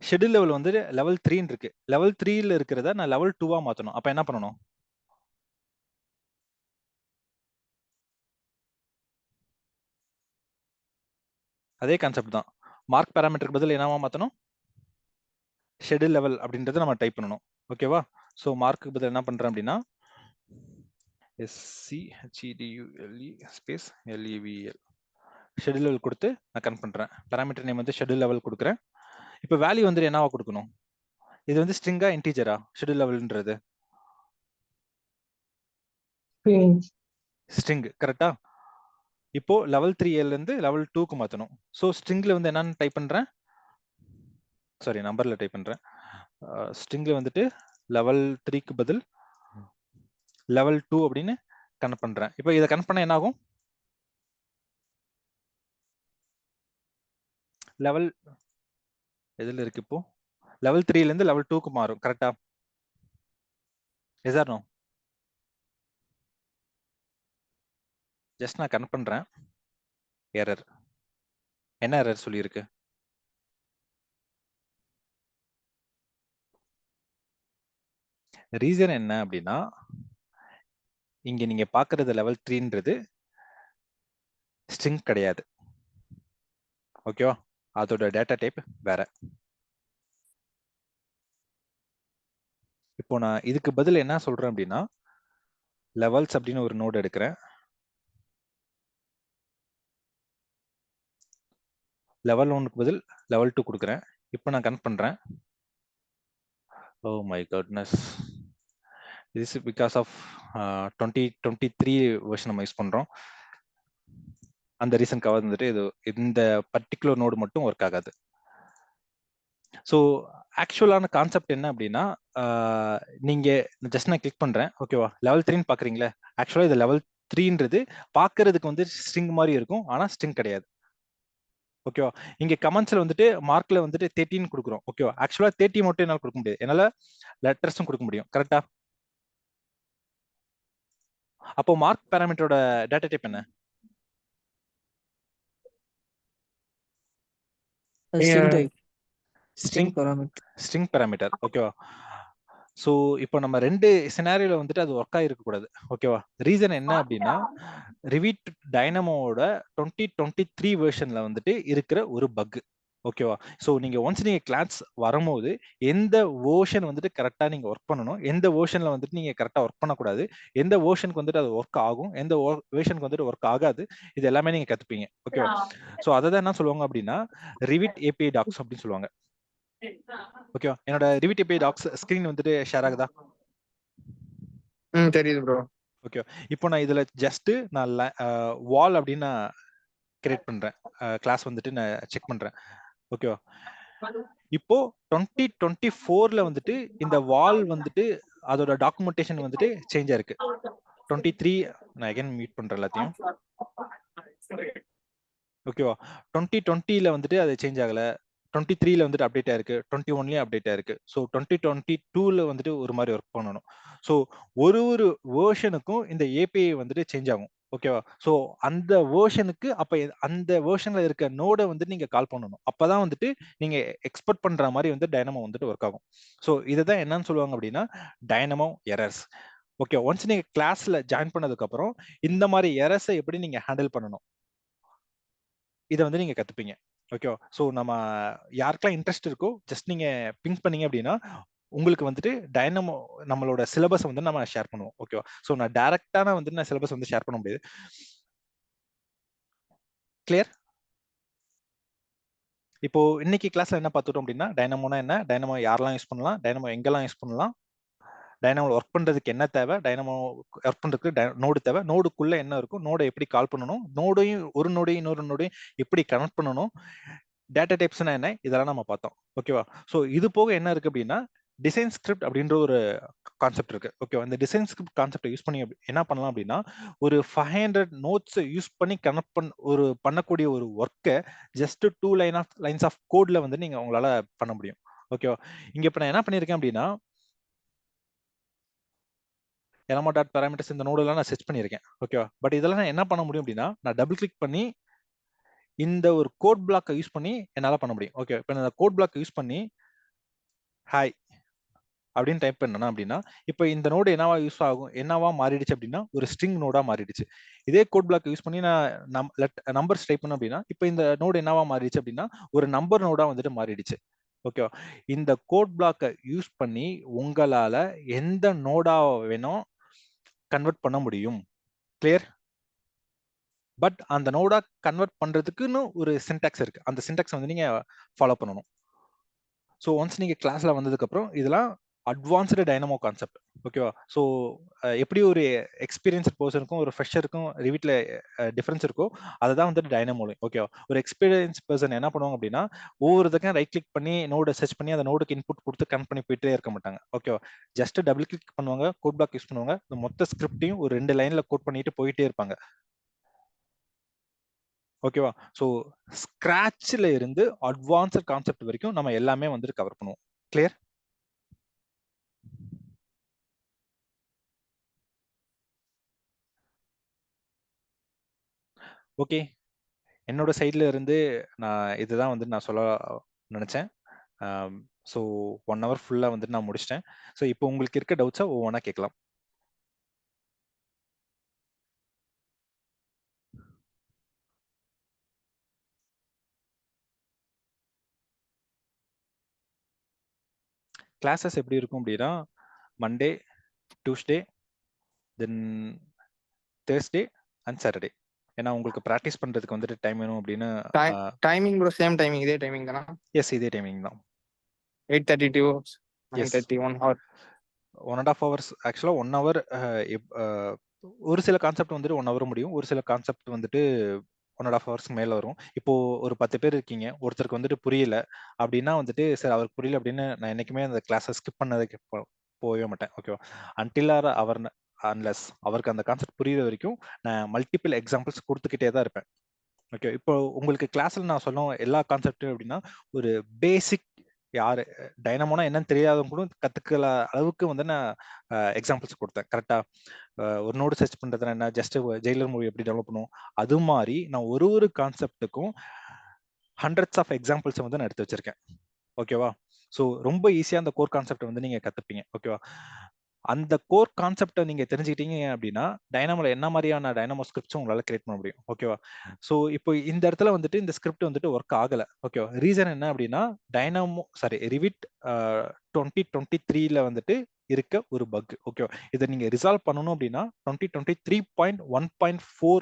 ஷெட்யூல் லெவல் வந்து லெவல் 3 இருக்கு. லெவல் 3ல இருக்கிறத நான் லெவல் 2வா மாத்தணும். அப்ப என்ன பண்ணணும்? அதே கான்செப்ட் தான். மார்க் பாராமீட்டருக்கு பதில் என்னவா மாத்தணும்? ஷெட்யூல் லெவல் அப்படின்றத நம்ம டைப் பண்ணணும். ஓகேவா? சோ மார்க்குக்கு பதில் என்ன பண்றேன் அப்படின்னா SCHEDULE space LEVL schedule level கொடுத்து நான் கனெக்ட் பண்றேன். பாராமீட்டர் நேம் வந்து ஷெட்யூல் லெவல் கொடுக்குறேன். இப்போ வேல்யூ வந்து என்னவா கொடுக்கணும்? இது வந்து ஸ்ட்ரிங்கா இன்டிஜரா? Schedule லெவல்ன்றது string. கரெக்டா? இப்போ லெவல் 3ல இருந்து லெவல் 2க்கு மாத்தணும். சோ ஸ்ட்ரிங்ல வந்து என்னன்னு டைப் பண்றேன்? சாரி நம்பர்ல டைப் பண்றேன். ஸ்ட்ரிங்ல வந்துட்டு லெவல் 3க்கு பதில் லெவல் 2 அப்படின்னு கனெக்ட் பண்றேன். இப்போ இதை கனெக்ட் பண்ணா என்ன ஆகும்? லெவல் எதுல இருக்கு? இப்போ லெவல் 3ல இருந்து லெவல் 2க்கு மாறும். கரெக்டா? Yes or no? ஜஸ்ட் நான் கனெக்ட் பண்றேன். எரர். என்ன எரர் சொல்லியிருக்கு? ரீசன் என்ன அப்படின்னா இங்க நீங்க பாக்குறது லெவல் 3ன்றது ஸ்ட்ரிங் கிடையாது. ஓகேவா? அதோட டேட்டா டைப் வேற. இப்போ நான் இதுக்கு பதில் என்ன சொல்றேன் அப்படின்னா லெவல்ஸ் அப்படின்னு ஒரு நோட் எடுக்கிறேன். லெவல் 1க்கு பதில் லெவல் 2 கொடுக்குறேன். இப்போ நான் கனெக்ட் பண்றேன். Oh my goodness. This is because of 2023 version நம்ம யூஸ் பண்றோம். அந்த ரீசன்க்காக வந்துட்டு இது இந்த பர்டிகுலர் நோடு மட்டும் ஒர்க் ஆகாது. ஸோ ஆக்சுவலான கான்செப்ட் என்ன அப்படின்னா நீங்க ஜஸ்ட் நான் கிளிக் பண்றேன். ஓகேவா? லெவல் 3ன்னு பாக்குறீங்களா? ஆக்சுவலா இது லெவல் 3ன்றது பாக்குறதுக்கு வந்து ஸ்ட்ரிங் மாதிரி இருக்கும், ஆனா ஸ்ட்ரிங் கிடையாது. ஓகேவா? இங்க கமெண்ட்ஸ்ல வந்துட்டு மார்க்ல வந்துட்டு 13 கொடுக்குறோம். ஓகேவா? ஆக்சுவலா 30 மட்டும் என்னால கொடுக்க முடியாது. என்னால லெட்டர்ஸும் கொடுக்க முடியும். கரெக்டா? அப்போ மார்க் பாராமீட்டரோட டேட்டா டைப் என்ன? String type string parameter. ஓகேவா? ஸோ இப்போ நம்ம 2 சினாரியோல வந்துட்டு அது ஒர்க் ஆகிருக்கக்கூடாது. ஓகேவா? ரீசன் என்ன அப்படின்னா, ரிவிட் டைனமோட 2023 வெர்ஷன்ல வந்துட்டு இருக்கிற ஒரு பக். ஓகேவா? ஸோ நீங்க ஒன்ஸ் நீங்க கிளாஸ் வரும்போது எந்த வெர்ஷன் வந்துட்டு கரெக்டா நீங்க ஒர்க் பண்ணணும், எந்த வெர்ஷன்ல வந்துட்டு நீங்க கரெக்டா ஒர்க் பண்ணக்கூடாது, எந்த வெர்ஷனுக்கு வந்துட்டு அது ஒர்க் ஆகும், எந்த வெர்ஷனுக்கு வந்துட்டு ஒர்க் ஆகாது, இது எல்லாமே நீங்க கத்துப்பீங்க. ஓகேவா? ஸோ அதை தான் என்ன சொல்லுவாங்க அப்படின்னா ரிவிட் ஏபிஐ டாக்ஸ் அப்படின்னு சொல்லுவாங்க. ஓகேவா? என்னோட ரிவிட் ஏபிஐ டாக்ஸ் ஸ்கிரீன் வந்துட்டு ஷேர் ஆகுதா? தெரியுது ப்ரோ. ஓகே. இப்போ நான் இதுல ஜஸ்ட் நான் வால் அப்படின்னு நான் கிரியேட் பண்றேன். கிளாஸ் வந்துட்டு நான் செக் பண்றேன். ஓகேவா? இப்போ 2024ல வந்துட்டு இந்த வால் வந்துட்டு அதோட டாக்குமெண்டேஷன் வந்துட்டு சேஞ்ச் ஆயிருக்கு. 23 நான் அகைன் மீட் பண்றேன் எல்லாத்தையும். ஓகேவா? 2020ல வந்துட்டு அது சேஞ்ச் ஆகல. 23ல வந்துட்டு அப்டேட் ஆயிருக்கு. 21லயும் அப்டேட் ஆயிருக்கு. ஸோ 2022ல வந்துட்டு ஒரு மாதிரி ஒர்க் பண்ணணும். ஸோ ஒரு வெர்ஷனுக்கும் இந்த ஏபிஐ வந்துட்டு சேஞ்ச் ஆகும். ஓகேவா? ஸோ அந்த வெர்ஷனுக்கு அப்ப அந்த வெர்ஷன்ல இருக்க நோட வந்து நீங்க கால் பண்ணணும். அப்பதான் வந்துட்டு நீங்க எக்ஸ்பெக்ட் பண்ற மாதிரி வந்து டைனமோ வந்துட்டு ஒர்க் ஆகும். ஸோ இதுதான் என்னன்னு சொல்லுவாங்க அப்படின்னா டைனமோ எரர்ஸ். ஓகே. ஒன்ஸ் நீங்க கிளாஸ்ல ஜாயின் பண்ணதுக்கு அப்புறம் இந்த மாதிரி எரர்ஸை எப்படி நீங்க ஹேண்டில் பண்ணணும், இதை வந்து நீங்க கத்துப்பீங்க. ஓகேவா? ஸோ நம்ம யாருக்கெல்லாம் இன்ட்ரெஸ்ட் இருக்கோ ஜஸ்ட் நீங்க பிங்க் பண்ணீங்க அப்படின்னா உங்களுக்கு வந்துட்டு டைனமோ நம்மளோட சிலபஸ் வந்து நம்ம ஷேர் பண்ணுவோம். ஓகேவா? ஸோ நான் டைரக்டான வந்து நான் சிலபஸ் வந்து ஷேர் பண்ண முடியாது. கிளியர்? இப்போ இன்னைக்கு கிளாஸ்ல என்ன பார்த்துட்டோம் அப்படின்னா டைனமோனா என்ன, டைனமோ யாரெல்லாம் யூஸ் பண்ணலாம், டைனமோ எங்கெல்லாம் யூஸ் பண்ணலாம், டைனமோ ஒர்க் பண்றதுக்கு என்ன தேவை, டைனமோ ஒர்க் பண்றதுக்கு நோடு தேவை, நோடுக்குள்ள என்ன இருக்கும், நோடை எப்படி கால் பண்ணணும், நோடையும் ஒரு நோடையும் இன்னொரு நோடையும் எப்படி கனெக்ட் பண்ணணும், டேட்டா டைப்ஸ்னா என்ன, இதெல்லாம் நம்ம பார்த்தோம். ஓகேவா? ஸோ இது போக என்ன இருக்கு அப்படின்னா டிசைன் ஸ்கிரிப்ட் அப்படின்ற ஒரு கான்செப்ட் இருக்கு. ஓகேவா? இந்த டிசைன் ஸ்கிரிப்ட் கான்செப்டை யூஸ் பண்ணி என்ன பண்ணலாம் அப்படின்னா ஒரு 500 நோட்ஸ் யூஸ் பண்ணி கனெக்ட் பண்ணக்கூடிய ஒரு ஒர்க்கை ஜஸ்ட் 2 லைன்ஸ் ஆஃப் கோட்ல வந்து நீங்க உங்களால பண்ண முடியும். ஓகேவா? இங்க இப்ப நான் என்ன பண்ணிருக்கேன் அப்படின்னா எலமா டாட் பேராமீட்டர்ஸ் இந்த நோடெல்லாம் நான் செட் பண்ணியிருக்கேன். ஓகேவா? பட் இதெல்லாம் நான் என்ன பண்ண முடியும் அப்படின்னா நான் டபுள் கிளிக் பண்ணி இந்த ஒரு கோட் பிளாக்கை யூஸ் பண்ணி என்னால பண்ண முடியும். ஓகே. இப்போ இந்த கோட் பிளாக் யூஸ் பண்ணி ஹாய் அப்படின்னு டைப் பண்ணனா அப்படின்னா இப்போ இந்த நோடு என்னவா மாறிடுச்சு அப்படின்னா ஒரு ஸ்ட்ரிங் நோடா மாறிடுச்சு. இதே கோட் பிளாக் யூஸ் பண்ணி நான் நம்பர்ஸ் டைப் பண்ண அப்படின்னா இப்போ இந்த நோடு என்னவா மாறிடுச்சு அப்படின்னா ஒரு நம்பர் நோடா வந்துட்டு மாறிடுச்சு. ஓகேவா? இந்த கோட் பிளாக்கை யூஸ் பண்ணி உங்களால எந்த நோடா வேணும் கன்வெர்ட் பண்ண முடியும். கிளியர்? பட் அந்த நோடா கன்வெர்ட் பண்றதுக்குன்னு ஒரு சின்டாக்ஸ் இருக்கு. அந்த சின்டாக்ஸ் வந்து நீங்க ஃபாலோ பண்ணணும். ஸோ ஒன்ஸ் நீங்க கிளாஸ்ல வந்ததுக்கு அப்புறம் இதெல்லாம் அட்வான்ஸ்டு டைனமோ கான்செப்ட். ஓகேவா? ஸோ எப்படி ஒரு எக்ஸ்பீரியன்ஸ்ட் பர்சனுக்கும் ஒரு ஃப்ரெஷருக்கும் ரிவிட்ல டிஃபரன்ஸ் இருக்கோ அதுதான் வந்துட்டு டைனமோல. ஓகேவா? ஒரு எக்ஸ்பீரியன்ஸ் பர்சன் என்ன பண்ணுவாங்க அப்படின்னா ஒவ்வொருத்தருக்கும் ரைட் கிளிக் பண்ணி நோட சர்ச் பண்ணி அந்த நோடுக்கு இன்புட் கொடுத்து கனெக்ட் பண்ணி போயிட்டே இருக்க மாட்டாங்க. ஓகேவா? ஜஸ்ட் டபுள் கிளிக் பண்ணுவாங்க, கோட் பிளாக் யூஸ் பண்ணுவாங்க, இந்த மொத்த ஸ்கிரிப்டையும் ஒரு 2 லைன்ல கோட் பண்ணிட்டு போயிட்டே இருப்பாங்க. ஓகேவா? ஸோ ஸ்கிராட்ச்ல இருந்து அட்வான்ஸ்ட் கான்செப்ட் வரைக்கும் நம்ம எல்லாமே வந்துட்டு கவர் பண்ணுவோம். கிளியர்? ஓகே. என்னோட சைட்ல இருந்து இதுதான் வந்து நான் சொல்ல நினைச்சேன். ஸோ 1 hour ஃபுல்லா வந்துட்டு நான் முடிச்சிட்டேன். ஸோ இப்போ உங்களுக்கு இருக்க டவுட்ஸை ஒவ்வொன்றா கேட்கலாம். கிளாஸஸ் எப்படி இருக்கும் அப்படின்னா Monday, Tuesday, then Thursday and Saturday. ஏன்னா உங்களுக்கு ப்ராக்டிஸ் பண்றதுக்கு வந்துட்டு டைம் வேணும் அப்படின்னு. டைமிங் ப்ரோ சேம் டைமிங், இதே டைமிங் தானா? எஸ், இதே டைமிங் தான். 8:30 to 9:30, 1 hour. 1.5 hours. ஆக்சுவலா 1 hour. ஒரு சில கான்செப்ட் வந்துட்டு 1 hour முடியும், ஒரு சில கான்செப்ட் வந்துட்டு 1.5 hours மேல வரும். இப்போ ஒரு 10 பேர் இருக்கீங்க, ஒருத்தருக்கு வந்துட்டு புரியல அப்படின்னா வந்துட்டு சார் அவருக்கு புரியல அப்படின்னு நான் என்னைக்குமே அந்த கிளாஸை ஸ்கிப் பண்ணதுக்கு போகவே மாட்டேன். ஓகேவா? அன்டில் அவர் அன்லெஸ் அவருக்கு அந்த கான்செப்ட் புரியுற வரைக்கும் நான் மல்டிபிள் எக்ஸாம்பிள்ஸ் கொடுத்துக்கிட்டே தான் இருப்பேன். ஓகே. இப்போ உங்களுக்கு கிளாஸ்ல நான் சொன்ன எல்லா கான்செப்டும் எப்படின்னா ஒரு பேசிக் யாரு டைனமோனா என்னன்னு தெரியாதவங்க கூட கத்துக்கல அளவுக்கு வந்து நான் எக்ஸாம்பிள்ஸ் கொடுத்தேன். கரெக்டா? ஒரு நோடு சர்ச் பண்றதுனா என்ன, ஜஸ்ட் ஜெயிலர் மூவி எப்படி டெவலப் பண்ணுவோம் அது மாதிரி நான் ஒரு கான்செப்டுக்கும் ஹண்ட்ரட்ஸ் ஆஃப் எக்ஸாம்பிள்ஸ் வந்து நான் எடுத்து வச்சிருக்கேன். ஓகேவா? ஸோ ரொம்ப ஈஸியா அந்த கோர் கான்செப்ட் வந்து நீங்க கத்துப்பீங்க. ஓகேவா? அந்த கோர் கான்செப்டை நீங்க தெரிஞ்சுக்கிட்டீங்க அப்படின்னா டைனாமோல என்ன மாதிரியான டைனாமோ ஸ்கிரிப்ட்ஸும் உங்களால கிரியேட் பண்ண முடியும். ஓகேவா? ஸோ இப்போ இந்த இடத்துல வந்துட்டு இந்த ஸ்கிரிப்ட் வந்துட்டு ஒர்க் ஆகல. ஓகேவா? ரீசன் என்ன அப்படின்னா ரிவிட் 2023ல வந்துட்டு இருக்க ஒரு பக். ஓகேவா? இதை நீங்க ரிசால்வ் பண்ணணும் அப்படின்னா 2023.1.4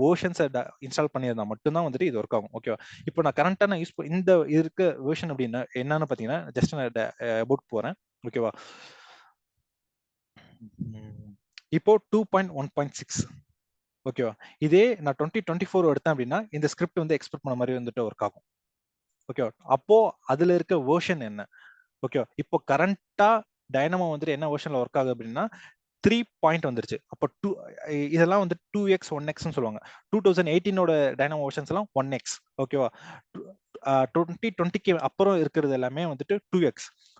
வேர்ஷன்ஸை இன்ஸ்டால் பண்ணியிருந்தா மட்டும்தான் வந்துட்டு இது ஒர்க் ஆகும். ஓகேவா? இப்போ நான் கரண்டா நான் யூஸ் இந்த இருக்க வேர்ஷன் அப்படின்னா என்னன்னு பார்த்தீங்கன்னா ஜஸ்ட் நான் அபவுட் போறேன். ஓகேவா? இப்போ 2.1.6. ஓகேவா? இதே நான் 2024 எடுத்தேன் அப்படின்னா இந்த ஸ்கிரிப்ட் வந்து எக்ஸ்பெக்ட் பண்ண மாதிரி வந்துட்டு ஒர்க் ஆகும். ஓகேவா? அப்போ அதுல இருக்க வேர்ஷன் என்ன? ஓகேவா? இப்போ கரண்டா டைனமோ வந்துட்டு என்ன வேர்ஷன்ல ஒர்க் ஆகுது அப்படின்னா 3 பாயிண்ட் வந்துருச்சு. அப்போ இதெல்லாம் வந்து 2x 1xன்னு சொல்லுவாங்க. 2018ஓட டைனமோ வெர்ஷன்ஸ் எல்லாம் 1x. ஓகேவா? 2020க்கு அப்புறம் இருக்கிறது எல்லாமே வந்துட்டு 2x.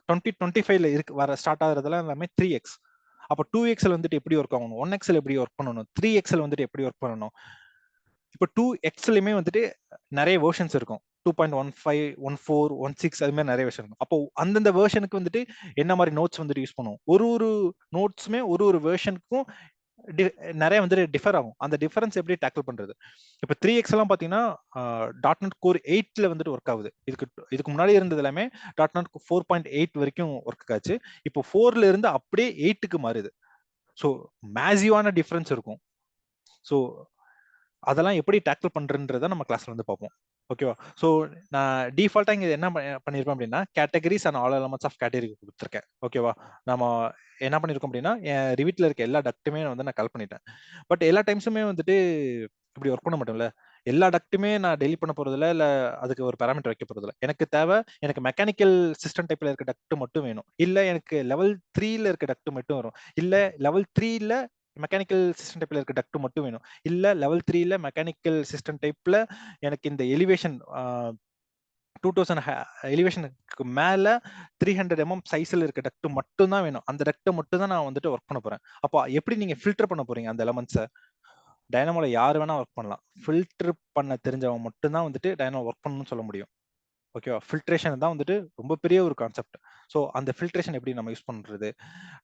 2025ல வர ஸ்டார்ட் ஆகுறதெல்லாம் எல்லாமே 3x. அப்போ 2xல வந்துட்டு எப்படி ஒர்க் ஆகணும், 1xல எப்படி ஒர்க் பண்ணணும், 3xல வந்துட்டு எப்படி ஒர்க் பண்ணணும். இப்போ 2xலயுமே வந்துட்டு நிறைய வெர்ஷன்ஸ் இருக்கும். 2.15, 14, 16 அது மாதிரி நிறைய வெர்ஷன் இருக்கும். அப்போ அந்தந்த வெர்ஷனுக்கு வந்துட்டு என்ன மாதிரி நோட்ஸ் வந்துட்டு யூஸ் பண்ணுவோம். ஒரு நோட்ஸுமே ஒரு வெர்ஷனுக்கும் நிறைய வந்துட்டு டிஃபர் ஆகும். அந்த டிஃபரன்ஸ் எப்படி டேக்கிள் பண்றது? இப்போ 3x எல்லாம் பாத்தீங்கன்னா .NET Core 8ல வந்துட்டு ஒர்க் ஆகுது. இதுக்கு முன்னாடி இருந்தது எல்லாமே .NET 4.8 வரைக்கும் ஒர்க் ஆச்சு. இப்போ 4ல இருந்து அப்படியே 8க்கு மாறுது. ஸோ மேசிவான டிஃபரன்ஸ் இருக்கும். ஸோ அதெல்லாம் எப்படி டேக்கிள் பண்றதுன்றத நம்ம கிளாஸ்ல வந்து பார்ப்போம். ஓகேவா? ஸோ நான் டிஃபால்ட்டா இங்க என்ன பண்ணிருப்பேன் அப்படின்னா categories and all elements of category கொடுத்துருக்கேன். ஓகேவா? நம்ம என்ன பண்ணிருக்கோம் அப்படின்னா என் ரிவிட்ல இருக்க எல்லா டக்ட்டுமே வந்து நான் கால் பண்ணிட்டேன். பட் எல்லா டைம்ஸுமே வந்துட்டு இப்படி ஒர்க் பண்ண மாட்டோம்ல. எல்லா டக்ட்டுமே நான் டெலிட் பண்ண போறதில்ல, இல்ல அதுக்கு ஒரு பேராமீட்டர் வைக்க போறதில்ல. எனக்கு தேவை எனக்கு மெக்கானிக்கல் சிஸ்டம் டைப்ல இருக்க டக்ட் மட்டும் வேணும். இல்ல எனக்கு லெவல் 3ல இருக்க டக்ட் மட்டும் வரும். இல்ல லெவல் 3ல மெக்கானிக்கல் சிஸ்டம் டைப்ல இருக்க டக்ட் மட்டும் வேணும். இல்ல லெவல் 3ல மெக்கானிக்கல் சிஸ்டம் டைப்ல எனக்கு இந்த எலிவேஷன் 2000 எலிவேஷனுக்கு மேல 300 mm சைஸ்ல இருக்க டக்ட் மட்டும் தான் வேணும். அந்த டக்ட் மட்டும் தான் நான் வந்துட்டு ஒர்க் பண்ண போறேன். அப்போ எப்படி நீங்க ஃபில்டர் பண்ண போறீங்க அந்த எலமெண்ட்ஸை? டைனமோல யார் வேணா ஒர்க் பண்ணலாம். ஃபில்டர் பண்ண தெரிஞ்சவங்க மட்டும் தான் வந்துட்டு டைனமோ ஒர்க் பண்ணணும்னு சொல்ல முடியும். ஓகேவா? ஃபில்ட்ரேஷன் தான் வந்துட்டு ரொம்ப பெரிய ஒரு கான்செப்ட். ஸோ அந்த ஃபில்ட்ரேஷன் எப்படி நம்ம யூஸ் பண்றது?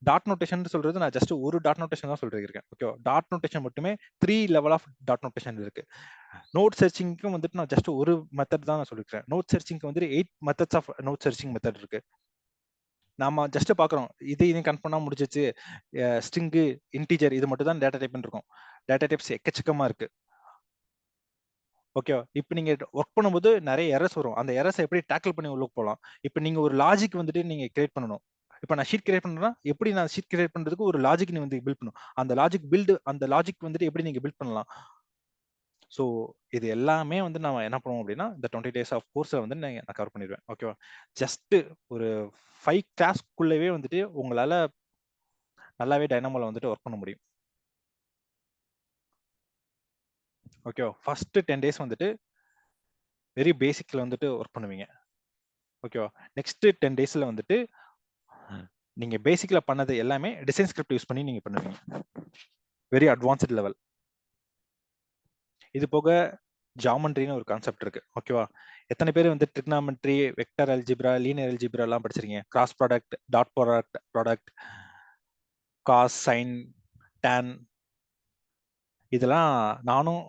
டாட் நோட்டேஷன் சொல்றது நான் ஜஸ்ட் ஒரு டாட் நோட்டேஷன் தான் சொல்லிருக்கேன். ஓகேவா? டாட் நோட்டேஷன் மட்டுமே 3 லெவல் ஆஃப் டாட் நோட்டேஷன் இருக்கு. நோட் சர்ச்சிங்க்கும் வந்துட்டு நான் ஜஸ்ட் ஒரு மெத்தட் தான் நான் சொல்லிருக்கேன். நோட் சர்ச்சிங்க்கு வந்துட்டு 8 methods of node searching method இருக்கு. நாம ஜஸ்ட் பாக்குறோம் இது கன்ஃபார்ம் பண்ணா முடிஞ்சிச்சு. ஸ்ட்ரிங், இன்டிஜர் இது மட்டும் தான் டேட்டா டைப்னு இருக்கும். டேட்டா டைப்ஸ் எக்கச்சக்கமா இருக்கு. ஓகேவா? இப்போ நீங்க ஒர்க் பண்ணும்போது நிறைய எரர்ஸ் வரும். அந்த எரர்ஸை எப்படி டேக்கிள் பண்ணி உள்ள போகலாம்? இப்போ நீங்க ஒரு லாஜிக் வந்துட்டு நீங்க கிரியேட் பண்ணணும். இப்போ நான் ஷீட் கிரியேட் பண்றேன்னா எப்படி நான் ஷீட் கிரியேட் பண்றதுக்கு ஒரு லாஜிக் நீ வந்து பில்ட் பண்ணணும். அந்த லாஜிக் வந்துட்டு எப்படி நீங்க பில்ட் பண்ணலாம்? ஸோ இது எல்லாமே வந்து நம்ம என்ன பண்ணுவோம் அப்படின்னா இந்த 20 days ஆஃப் கோர்ஸை வந்து நான் கவர் பண்ணிடுவேன். ஓகேவா? ஜஸ்ட் ஒரு 5 கிளாஸ்க்குள்ளவே வந்துட்டு உங்களால நல்லாவே டைனாமோல வந்துட்டு ஒர்க் பண்ண முடியும். ஓகேவா? ஃபர்ஸ்ட் 10 days வந்துட்டு வெரி பேசிக்ல வந்துட்டு ஒர்க் பண்ணுவீங்க. ஓகேவா? நெக்ஸ்ட் 10 daysல வந்துட்டு நீங்க பேசிக்ல பண்ணது எல்லாமே டிசைன் ஸ்கிரிப்ட் யூஸ் பண்ணி நீங்க பண்ணுவீங்க. Very advanced level. இது போக ஜாமெண்ட்ரின்னு ஒரு கான்செப்ட் இருக்கு. ஓகேவா? எத்தனை பேர் வந்து trigonometry, vector algebra, linear algebra எல்லாம் படிச்சிருக்கீங்க? Cross product, dot product, cos, sine, tan இதெல்லாம் நானும்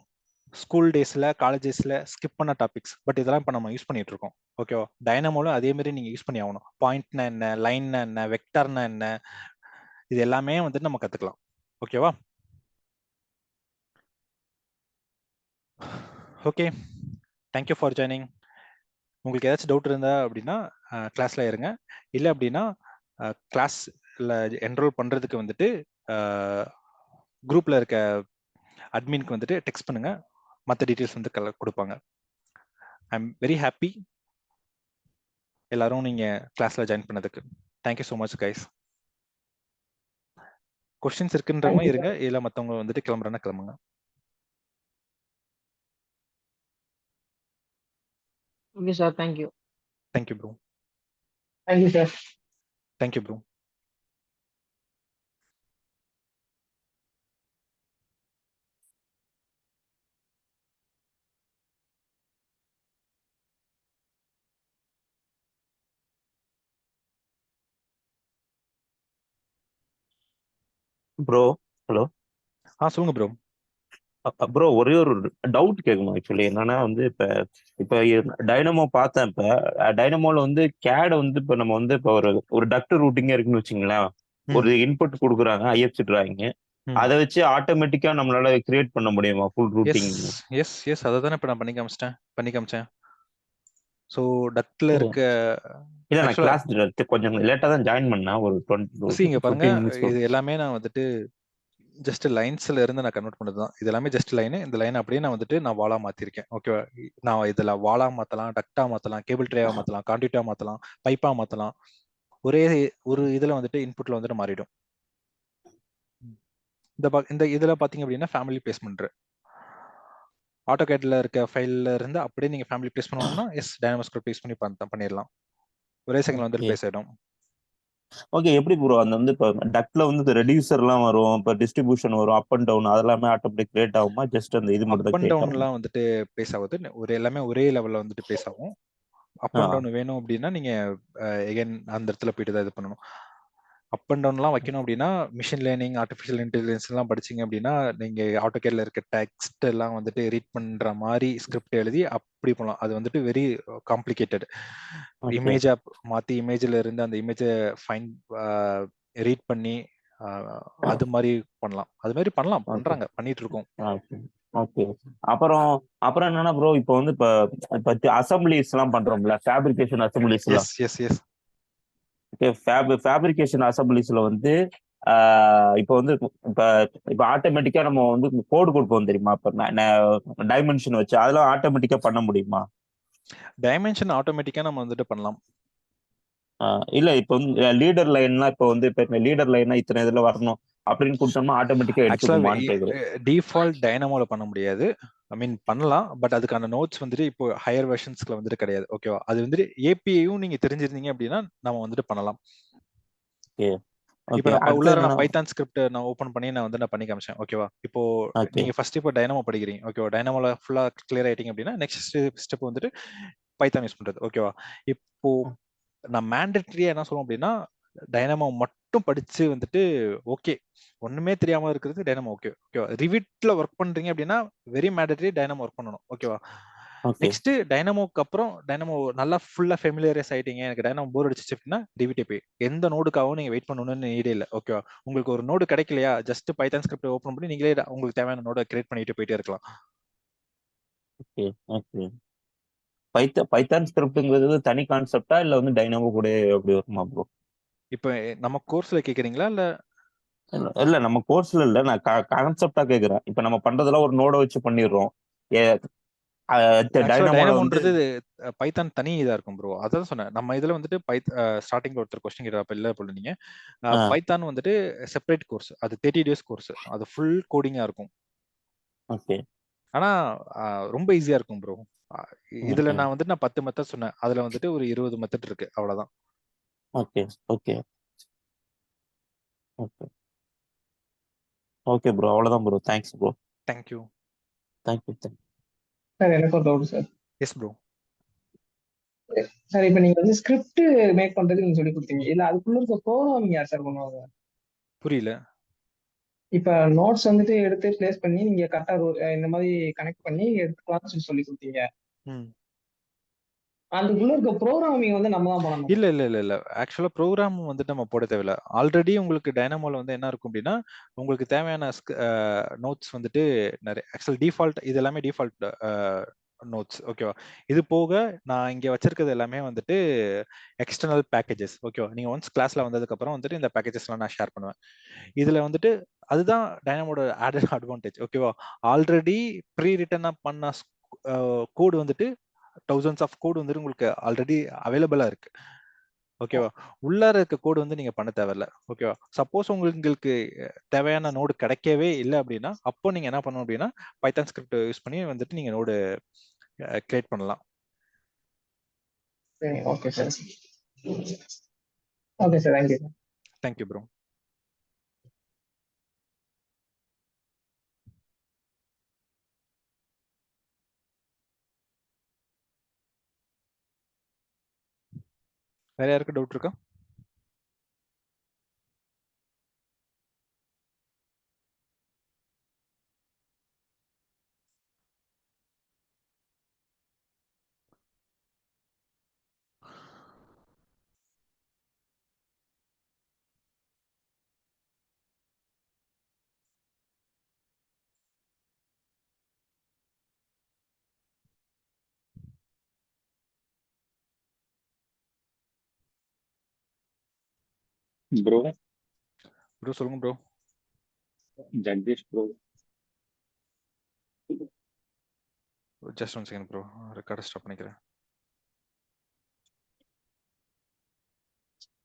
ஸ்கூல் டேஸ்ல காலேஜ் டேஸ்ல ஸ்கிப் பண்ண டாபிக்ஸ். பட் இதெல்லாம் இப்போ நம்ம யூஸ் பண்ணிட்டு இருக்கோம். ஓகேவா? டைனமோல அதே மாதிரி நீங்க யூஸ் பண்ணி ஆகணும். பாயிண்ட்னா என்ன, லைன்னா என்ன, வெக்டர்னா என்ன, இது எல்லாமே வந்துட்டு நம்ம கத்துக்கலாம். ஓகேவா? Okay, thank you for joining. உங்களுக்கு ஏதாச்சும் டவுட் இருந்தா அப்படின்னா கிளாஸ்ல இருங்க. இல்லை அப்படின்னா கிளாஸ்ல என்ரோல் பண்றதுக்கு வந்துட்டு குரூப்ல இருக்க அட்மினுக்கு வந்துட்டு டெக்ஸ்ட் பண்ணுங்க. மற்ற டீட்டெயில்ஸ் வந்து கொடுப்பாங்க. ஐ எம் வெரி ஹாப்பி எல்லாரும் நீங்க கிளாஸ்ல ஜாயின் பண்ணதுக்கு. Thank you so much guys. Questions இருக்குன்றவங்க இருங்க, இல்லை மற்றவங்க வந்துட்டு கிளம்புறேன்னா கிளம்புங்க. Okay, sir. Thank you. Thank you bro. Thank you, sir. Thank you bro. Bro hello சொல்லுங்க ப்ரோ. ப்ரோ ஒரே ஒரு டவுட் கேட்கணும் ஆக்சுவலி. என்னன்னா வந்து இப்ப இப்ப டைனமோ பார்த்தேன். இப்ப டைனமோல வந்து கேட வந்து இப்ப நம்ம வந்து இப்ப ஒரு டக்ட் ரூட்டிங்கே இருக்குன்னு வச்சுங்களேன். ஒரு இன்புட் கொடுக்குறாங்க ஐஎஃப்சி டிராயிங். அதை வச்சு ஆட்டோமேட்டிக்கா நம்மளால கிரியேட் பண்ண முடியுமா full yes routing? Yes yes அதை தானே இப்போ நான் பண்ணி காமிச்சேன். ஸோ டக்ட்ல இருக்க இல்ல நான் ஆக்சுவலா கிளாஸ் கொஞ்சம் லேட்டா தான் ஜாயின் பண்ணேன். ஒரு இங்க பாருங்க, 15 மினிட்ஸ். இது எல்லாமே நான் வந்துட்டு ஜஸ்ட் லைன்ஸ்ல இருந்து நான் கன்வெர்ட் பண்ணது தான். இது எல்லாமே ஜஸ்ட் லைன். இந்த லைன் அப்படியே நான் வந்துட்டு நான் வாலா மாத்திருக்கேன். ஓகேவா? நான் இதுல வாலா மாத்தலாம், டக்டா மாத்தலாம், கேபிள் ட்ரேவா மாத்தலாம், கான்டியூட்டா மாத்தலாம், பைப்பா மாத்தலாம். ஒரே ஒரு இதுல வந்துட்டு இன்புட்ல வந்துட்டு மாறிடும். இந்த இதுல பாத்தீங்க அப்படின்னா ஃபேமிலி பிளேஸ்மெண்ட் ஆட்டோகேட்ல இருக்க ஃபைல்ல இருந்து அப்படியே நீங்க ஃபேமிலி பிளேஸ் பண்ணணும்னா எஸ் டைனமோ ஸ்கிரிப்ட் யூஸ் பண்ணி பண்ணிடலாம். ஒரே செகண்ட்ல வந்துட்டு பிளேஸ் ஆயிடும். ஓகே. எப்படி ப்ரோ அந்த வந்து இப்போ டக்ட்ல வந்து ரெடியூசர்லாம் வரும், இப்போ டிஸ்ட்ரிபியூஷன் வரும், அப் அண்ட் டவுன், அதெல்லாமே ஆட்டோமேட்டிக் கிரியேட் ஆகுமா? ஜஸ்ட் அந்த இது மட்டும் அப் தான் அண்ட் கிரியேட் ஆகும்? டவுன்லாம் வந்துட்டு பிளேஸ் ஆகுது. எல்லாமே ஒரே லெவல்ல வந்துட்டு பிளேஸ் ஆகும். அப் அண்ட் டவுன் வேணும் அப்படின்னா நீங்க எகைன் அந்த இடத்துல போயிட்டு தான் இது பண்ணணும். அப் அண்ட் டவுன்லாம் வைக்கணும் அப்படின்னா மிஷின் லேர்னிங், ஆர்டிஃபிஷியல் இன்டெலிஜென்ஸ் எல்லாம் படிச்சீங்க அப்படின்னா நீங்க ஆட்டோகேட்ல இருக்க டெக்ஸ்ட் எல்லாம் வந்துட்டு ரீட் பண்ற மாதிரி ஸ்கிரிப்ட் எழுதி அப்படி பண்ணலாம். அது வந்துட்டு வெரி காம்ப்ளிகேட்டட். இமேஜ் மாத்தி இமேஜ்ல இருந்து அந்த இமேஜை ஃபைன் ரீட் பண்ணி அது மாதிரி பண்ணலாம். அது மாதிரி பண்றாங்க, பண்ணிட்டு இருக்கோம். ஓகே. அப்புறம் அப்புறம் என்னன்னா ப்ரோ, இப்போ வந்து இப்ப அசம்பிளிஸ் எல்லாம் பண்றோம்ல, ஃபேப்ரிகேஷன் அசம்பிளிஸ் எல்லாம். எஸ் எஸ் எஸ் ஃபேப்ரிகேஷன் அசம்பிளிஸ்ல வந்து இப்போ வந்து இப்ப இப்ப ஆட்டோமேட்டிக்கா நம்ம வந்து கோடு கொடுப்போம் தெரியுமா? இப்ப டைமென்ஷன் வச்சு அதெல்லாம் ஆட்டோமேட்டிக்கா பண்ண முடியுமா? டைமென்ஷன் ஆட்டோமேட்டிக்கா நம்ம வந்துட்டு பண்ணலாம். இல்ல இப்போ வந்து லீடர் லைன்லாம் இப்போ வந்து இப்ப லீடர் லைனா இத்தனை இதுல வரணும் அப்படின்னு கொடுத்தோம்னா ஆட்டோமேட்டிக்கா எடுத்துக்குமான்னு கேக்குறேன். டிஃபால்ட் டைனமோல பண்ண முடியாது. ஐ மீன் பண்ணலாம், பட் அதுக்கான நோட்ஸ் வந்துட்டு இப்போ ஹையர் வெர்ஷன்ஸ்ல வந்துட்டு கிடையாது. ஓகேவா? அது வந்துட்டு ஏபிஐயும் நீங்க தெரிஞ்சிருந்தீங்க அப்படின்னா நம்ம வந்துட்டு பண்ணலாம். இப்போ நான் உள்ளார நான் பைத்தான் ஸ்கிரிப்ட் நான் ஓபன் பண்ணி நான் பண்ணி காமிச்சேன். ஓகேவா? இப்போ நீங்க ஃபர்ஸ்ட் இப்போ டைனமோ படிக்கிறீங்க. ஓகேவா? டைனமோல ஃபுல்லா கிளியர் ஆயிட்டீங்க அப்படின்னா நெக்ஸ்ட் ஸ்டெப் வந்துட்டு பைத்தான் யூஸ் பண்றது. ஓகேவா? இப்போ நான் மேண்டேட்டரியா என்ன சொல்லுவோம் அப்படின்னா டைனமோ மட்டும் படிச்சு வந்துட்டு ஓகே, ஒண்ணுமே தெரியாம இருக்கிறது டைனமோ ஓகே. ஓகேவா? ரிவிட்ல ஒர்க் பண்றீங்க அப்படின்னா வெரி மேண்டேட்டரி டைனமோ ஒர்க் பண்ணணும். ஓகேவா? நெக்ஸ்ட் டைனமோக்கு அப்புறம் டைனமோ நல்லா ஃபுல்லா ஃபெமிலியரைஸ் ஆயிட்டீங்க, எனக்கு டைனமோ போர் அடிச்சிச்சு அப்படின்னா டிவிடி போய் எந்த நோடுக்காகவும் நீங்க வெயிட் பண்ணணும்னு நீடே இல்லை. ஓகேவா? உங்களுக்கு ஒரு நோடு கிடைக்கலையா, ஜஸ்ட் பைத்தான் ஸ்கிரிப்ட் ஓபன் பண்ணி நீங்களே உங்களுக்கு தேவையான நோட கிரியேட் பண்ணிட்டு போயிட்டே இருக்கலாம். பைத்தான் ஸ்கிரிப்ட்ங்கிறது தனி கான்செப்டா இல்ல வந்து டைனாமோ கூட அப்படி வருமா ப்ரோ? இப்போ நம்ம கோர்ஸ்ல கேக்குறீங்களா இல்ல? இல்ல நம்ம கோர்ஸ்ல இல்ல, நான் கான்செப்டா கேக்குறேன். இப்ப நம்ம பண்றதெல்லாம் ஒரு நோட வச்சு பண்ணிடுறோம். டைனாமோல வந்து டைனமோன்றது பைத்தான் தனி இதா இருக்கும் ப்ரோ. அதான் சொன்னேன். நம்ம இதுல வந்துட்டு ஸ்டார்டிங்ல ஒருத்தர் கொஸ்டின் கேட்டப்ப இல்ல போல நீங்க பைத்தான் வந்துட்டு செப்பரேட் கோர்ஸ். அது 30 டேஸ் கோர்ஸ். அது ஃபுல் கோடிங்கா இருக்கும். ஓகே. ஆனா ரொம்ப ஈஸியா இருக்கும் ப்ரோ. இதுல நான் 10 மெத்தட் சொன்னேன். அதுல வந்துட்டு ஒரு 20 மெத்தட் இருக்கு. அவ்வளவுதான். Okay okay okay okay bro. அவ்வளவுதான் bro. Thanks bro. Thank you. Thank you. Sir எனக்கு ஒரு doubt sir. Yes bro. Sir இப்போ நீங்க வந்து ஸ்கிரிப்ட் மேக் பண்றது நீங்க சொல்லி கொடுத்தீங்க. இல்ல அதுக்குள்ள இருக்க ப்ரோக்ராமிங் யார் சார் பண்ணுவாங்க? புரியல. இப்ப நோட்ஸ் வந்துட்டு எடுத்து பிளேஸ் பண்ணி நீங்க கரெக்டா இந்த மாதிரி கனெக்ட் பண்ணி எடுத்துக்கலாம்னு சொல்லி கொடுத்தீங்க. அதுக்குள்ள இருக்க ப்ரோக்ராமிங் வந்து நம்ம தான் பண்ணணும். இல்ல இல்ல இல்ல இல்ல ஆக்சுவலா ப்ரோக்ராம் வந்துட்டு நம்ம போட தேவையில்ல. ஆல்ரெடி உங்களுக்கு டைனமோல வந்து என்ன இருக்கும் அப்படின்னா உங்களுக்கு தேவையான நோட்ஸ் வந்துட்டு நிறைய ஆக்சுவல் டிஃபால்ட் இது எல்லாமே டிஃபால்ட் நோட்ஸ். ஓகேவா? இது போக நான் இங்க வச்சிருக்கிறது எல்லாமே வந்துட்டு எக்ஸ்டர்னல் பேக்கேஜஸ். ஓகேவா? நீங்க ஒன்ஸ் கிளாஸ்ல வந்ததுக்கு அப்புறம் வந்துட்டு இந்த பேக்கேஜஸ்லாம் நான் ஷேர் பண்ணுவேன். இதுல வந்துட்டு அதுதான் டைனமோட ஆடட் அட்வான்டேஜ். ஓகேவா? ஆல்ரெடி ப்ரீ ரிட்டனா பண்ண கோடு வந்துட்டு தௌசண்ட்ஸ் ஆஃப் கோடு வந்துட்டு உங்களுக்கு ஆல்ரெடி அவைலபிளா இருக்கு. ஓகேவா? உள்ளார இருக்க கோடு வந்து நீங்க பண்ண தேவையில்ல. ஓகேவா? சப்போஸ் உங்களுக்கு தேவையான நோடு கிடைக்கவே இல்லை அப்படின்னா அப்போ நீங்க என்ன பண்ணணும் அப்படின்னா பைத்தான் ஸ்கிரிப்ட் யூஸ் பண்ணி வந்துட்டு நீங்க நோடு கிரியேட் பண்ணலாம். Okay sir. Okay sir. Thank you. Thank you bro. வேற யாருக்கு டவுட் இருக்கா? ப்ரோ ப்ரோ சொல்லுங்க bro. Jagadish bro just one second bro, record stop பண்ணிக்கிறேன்.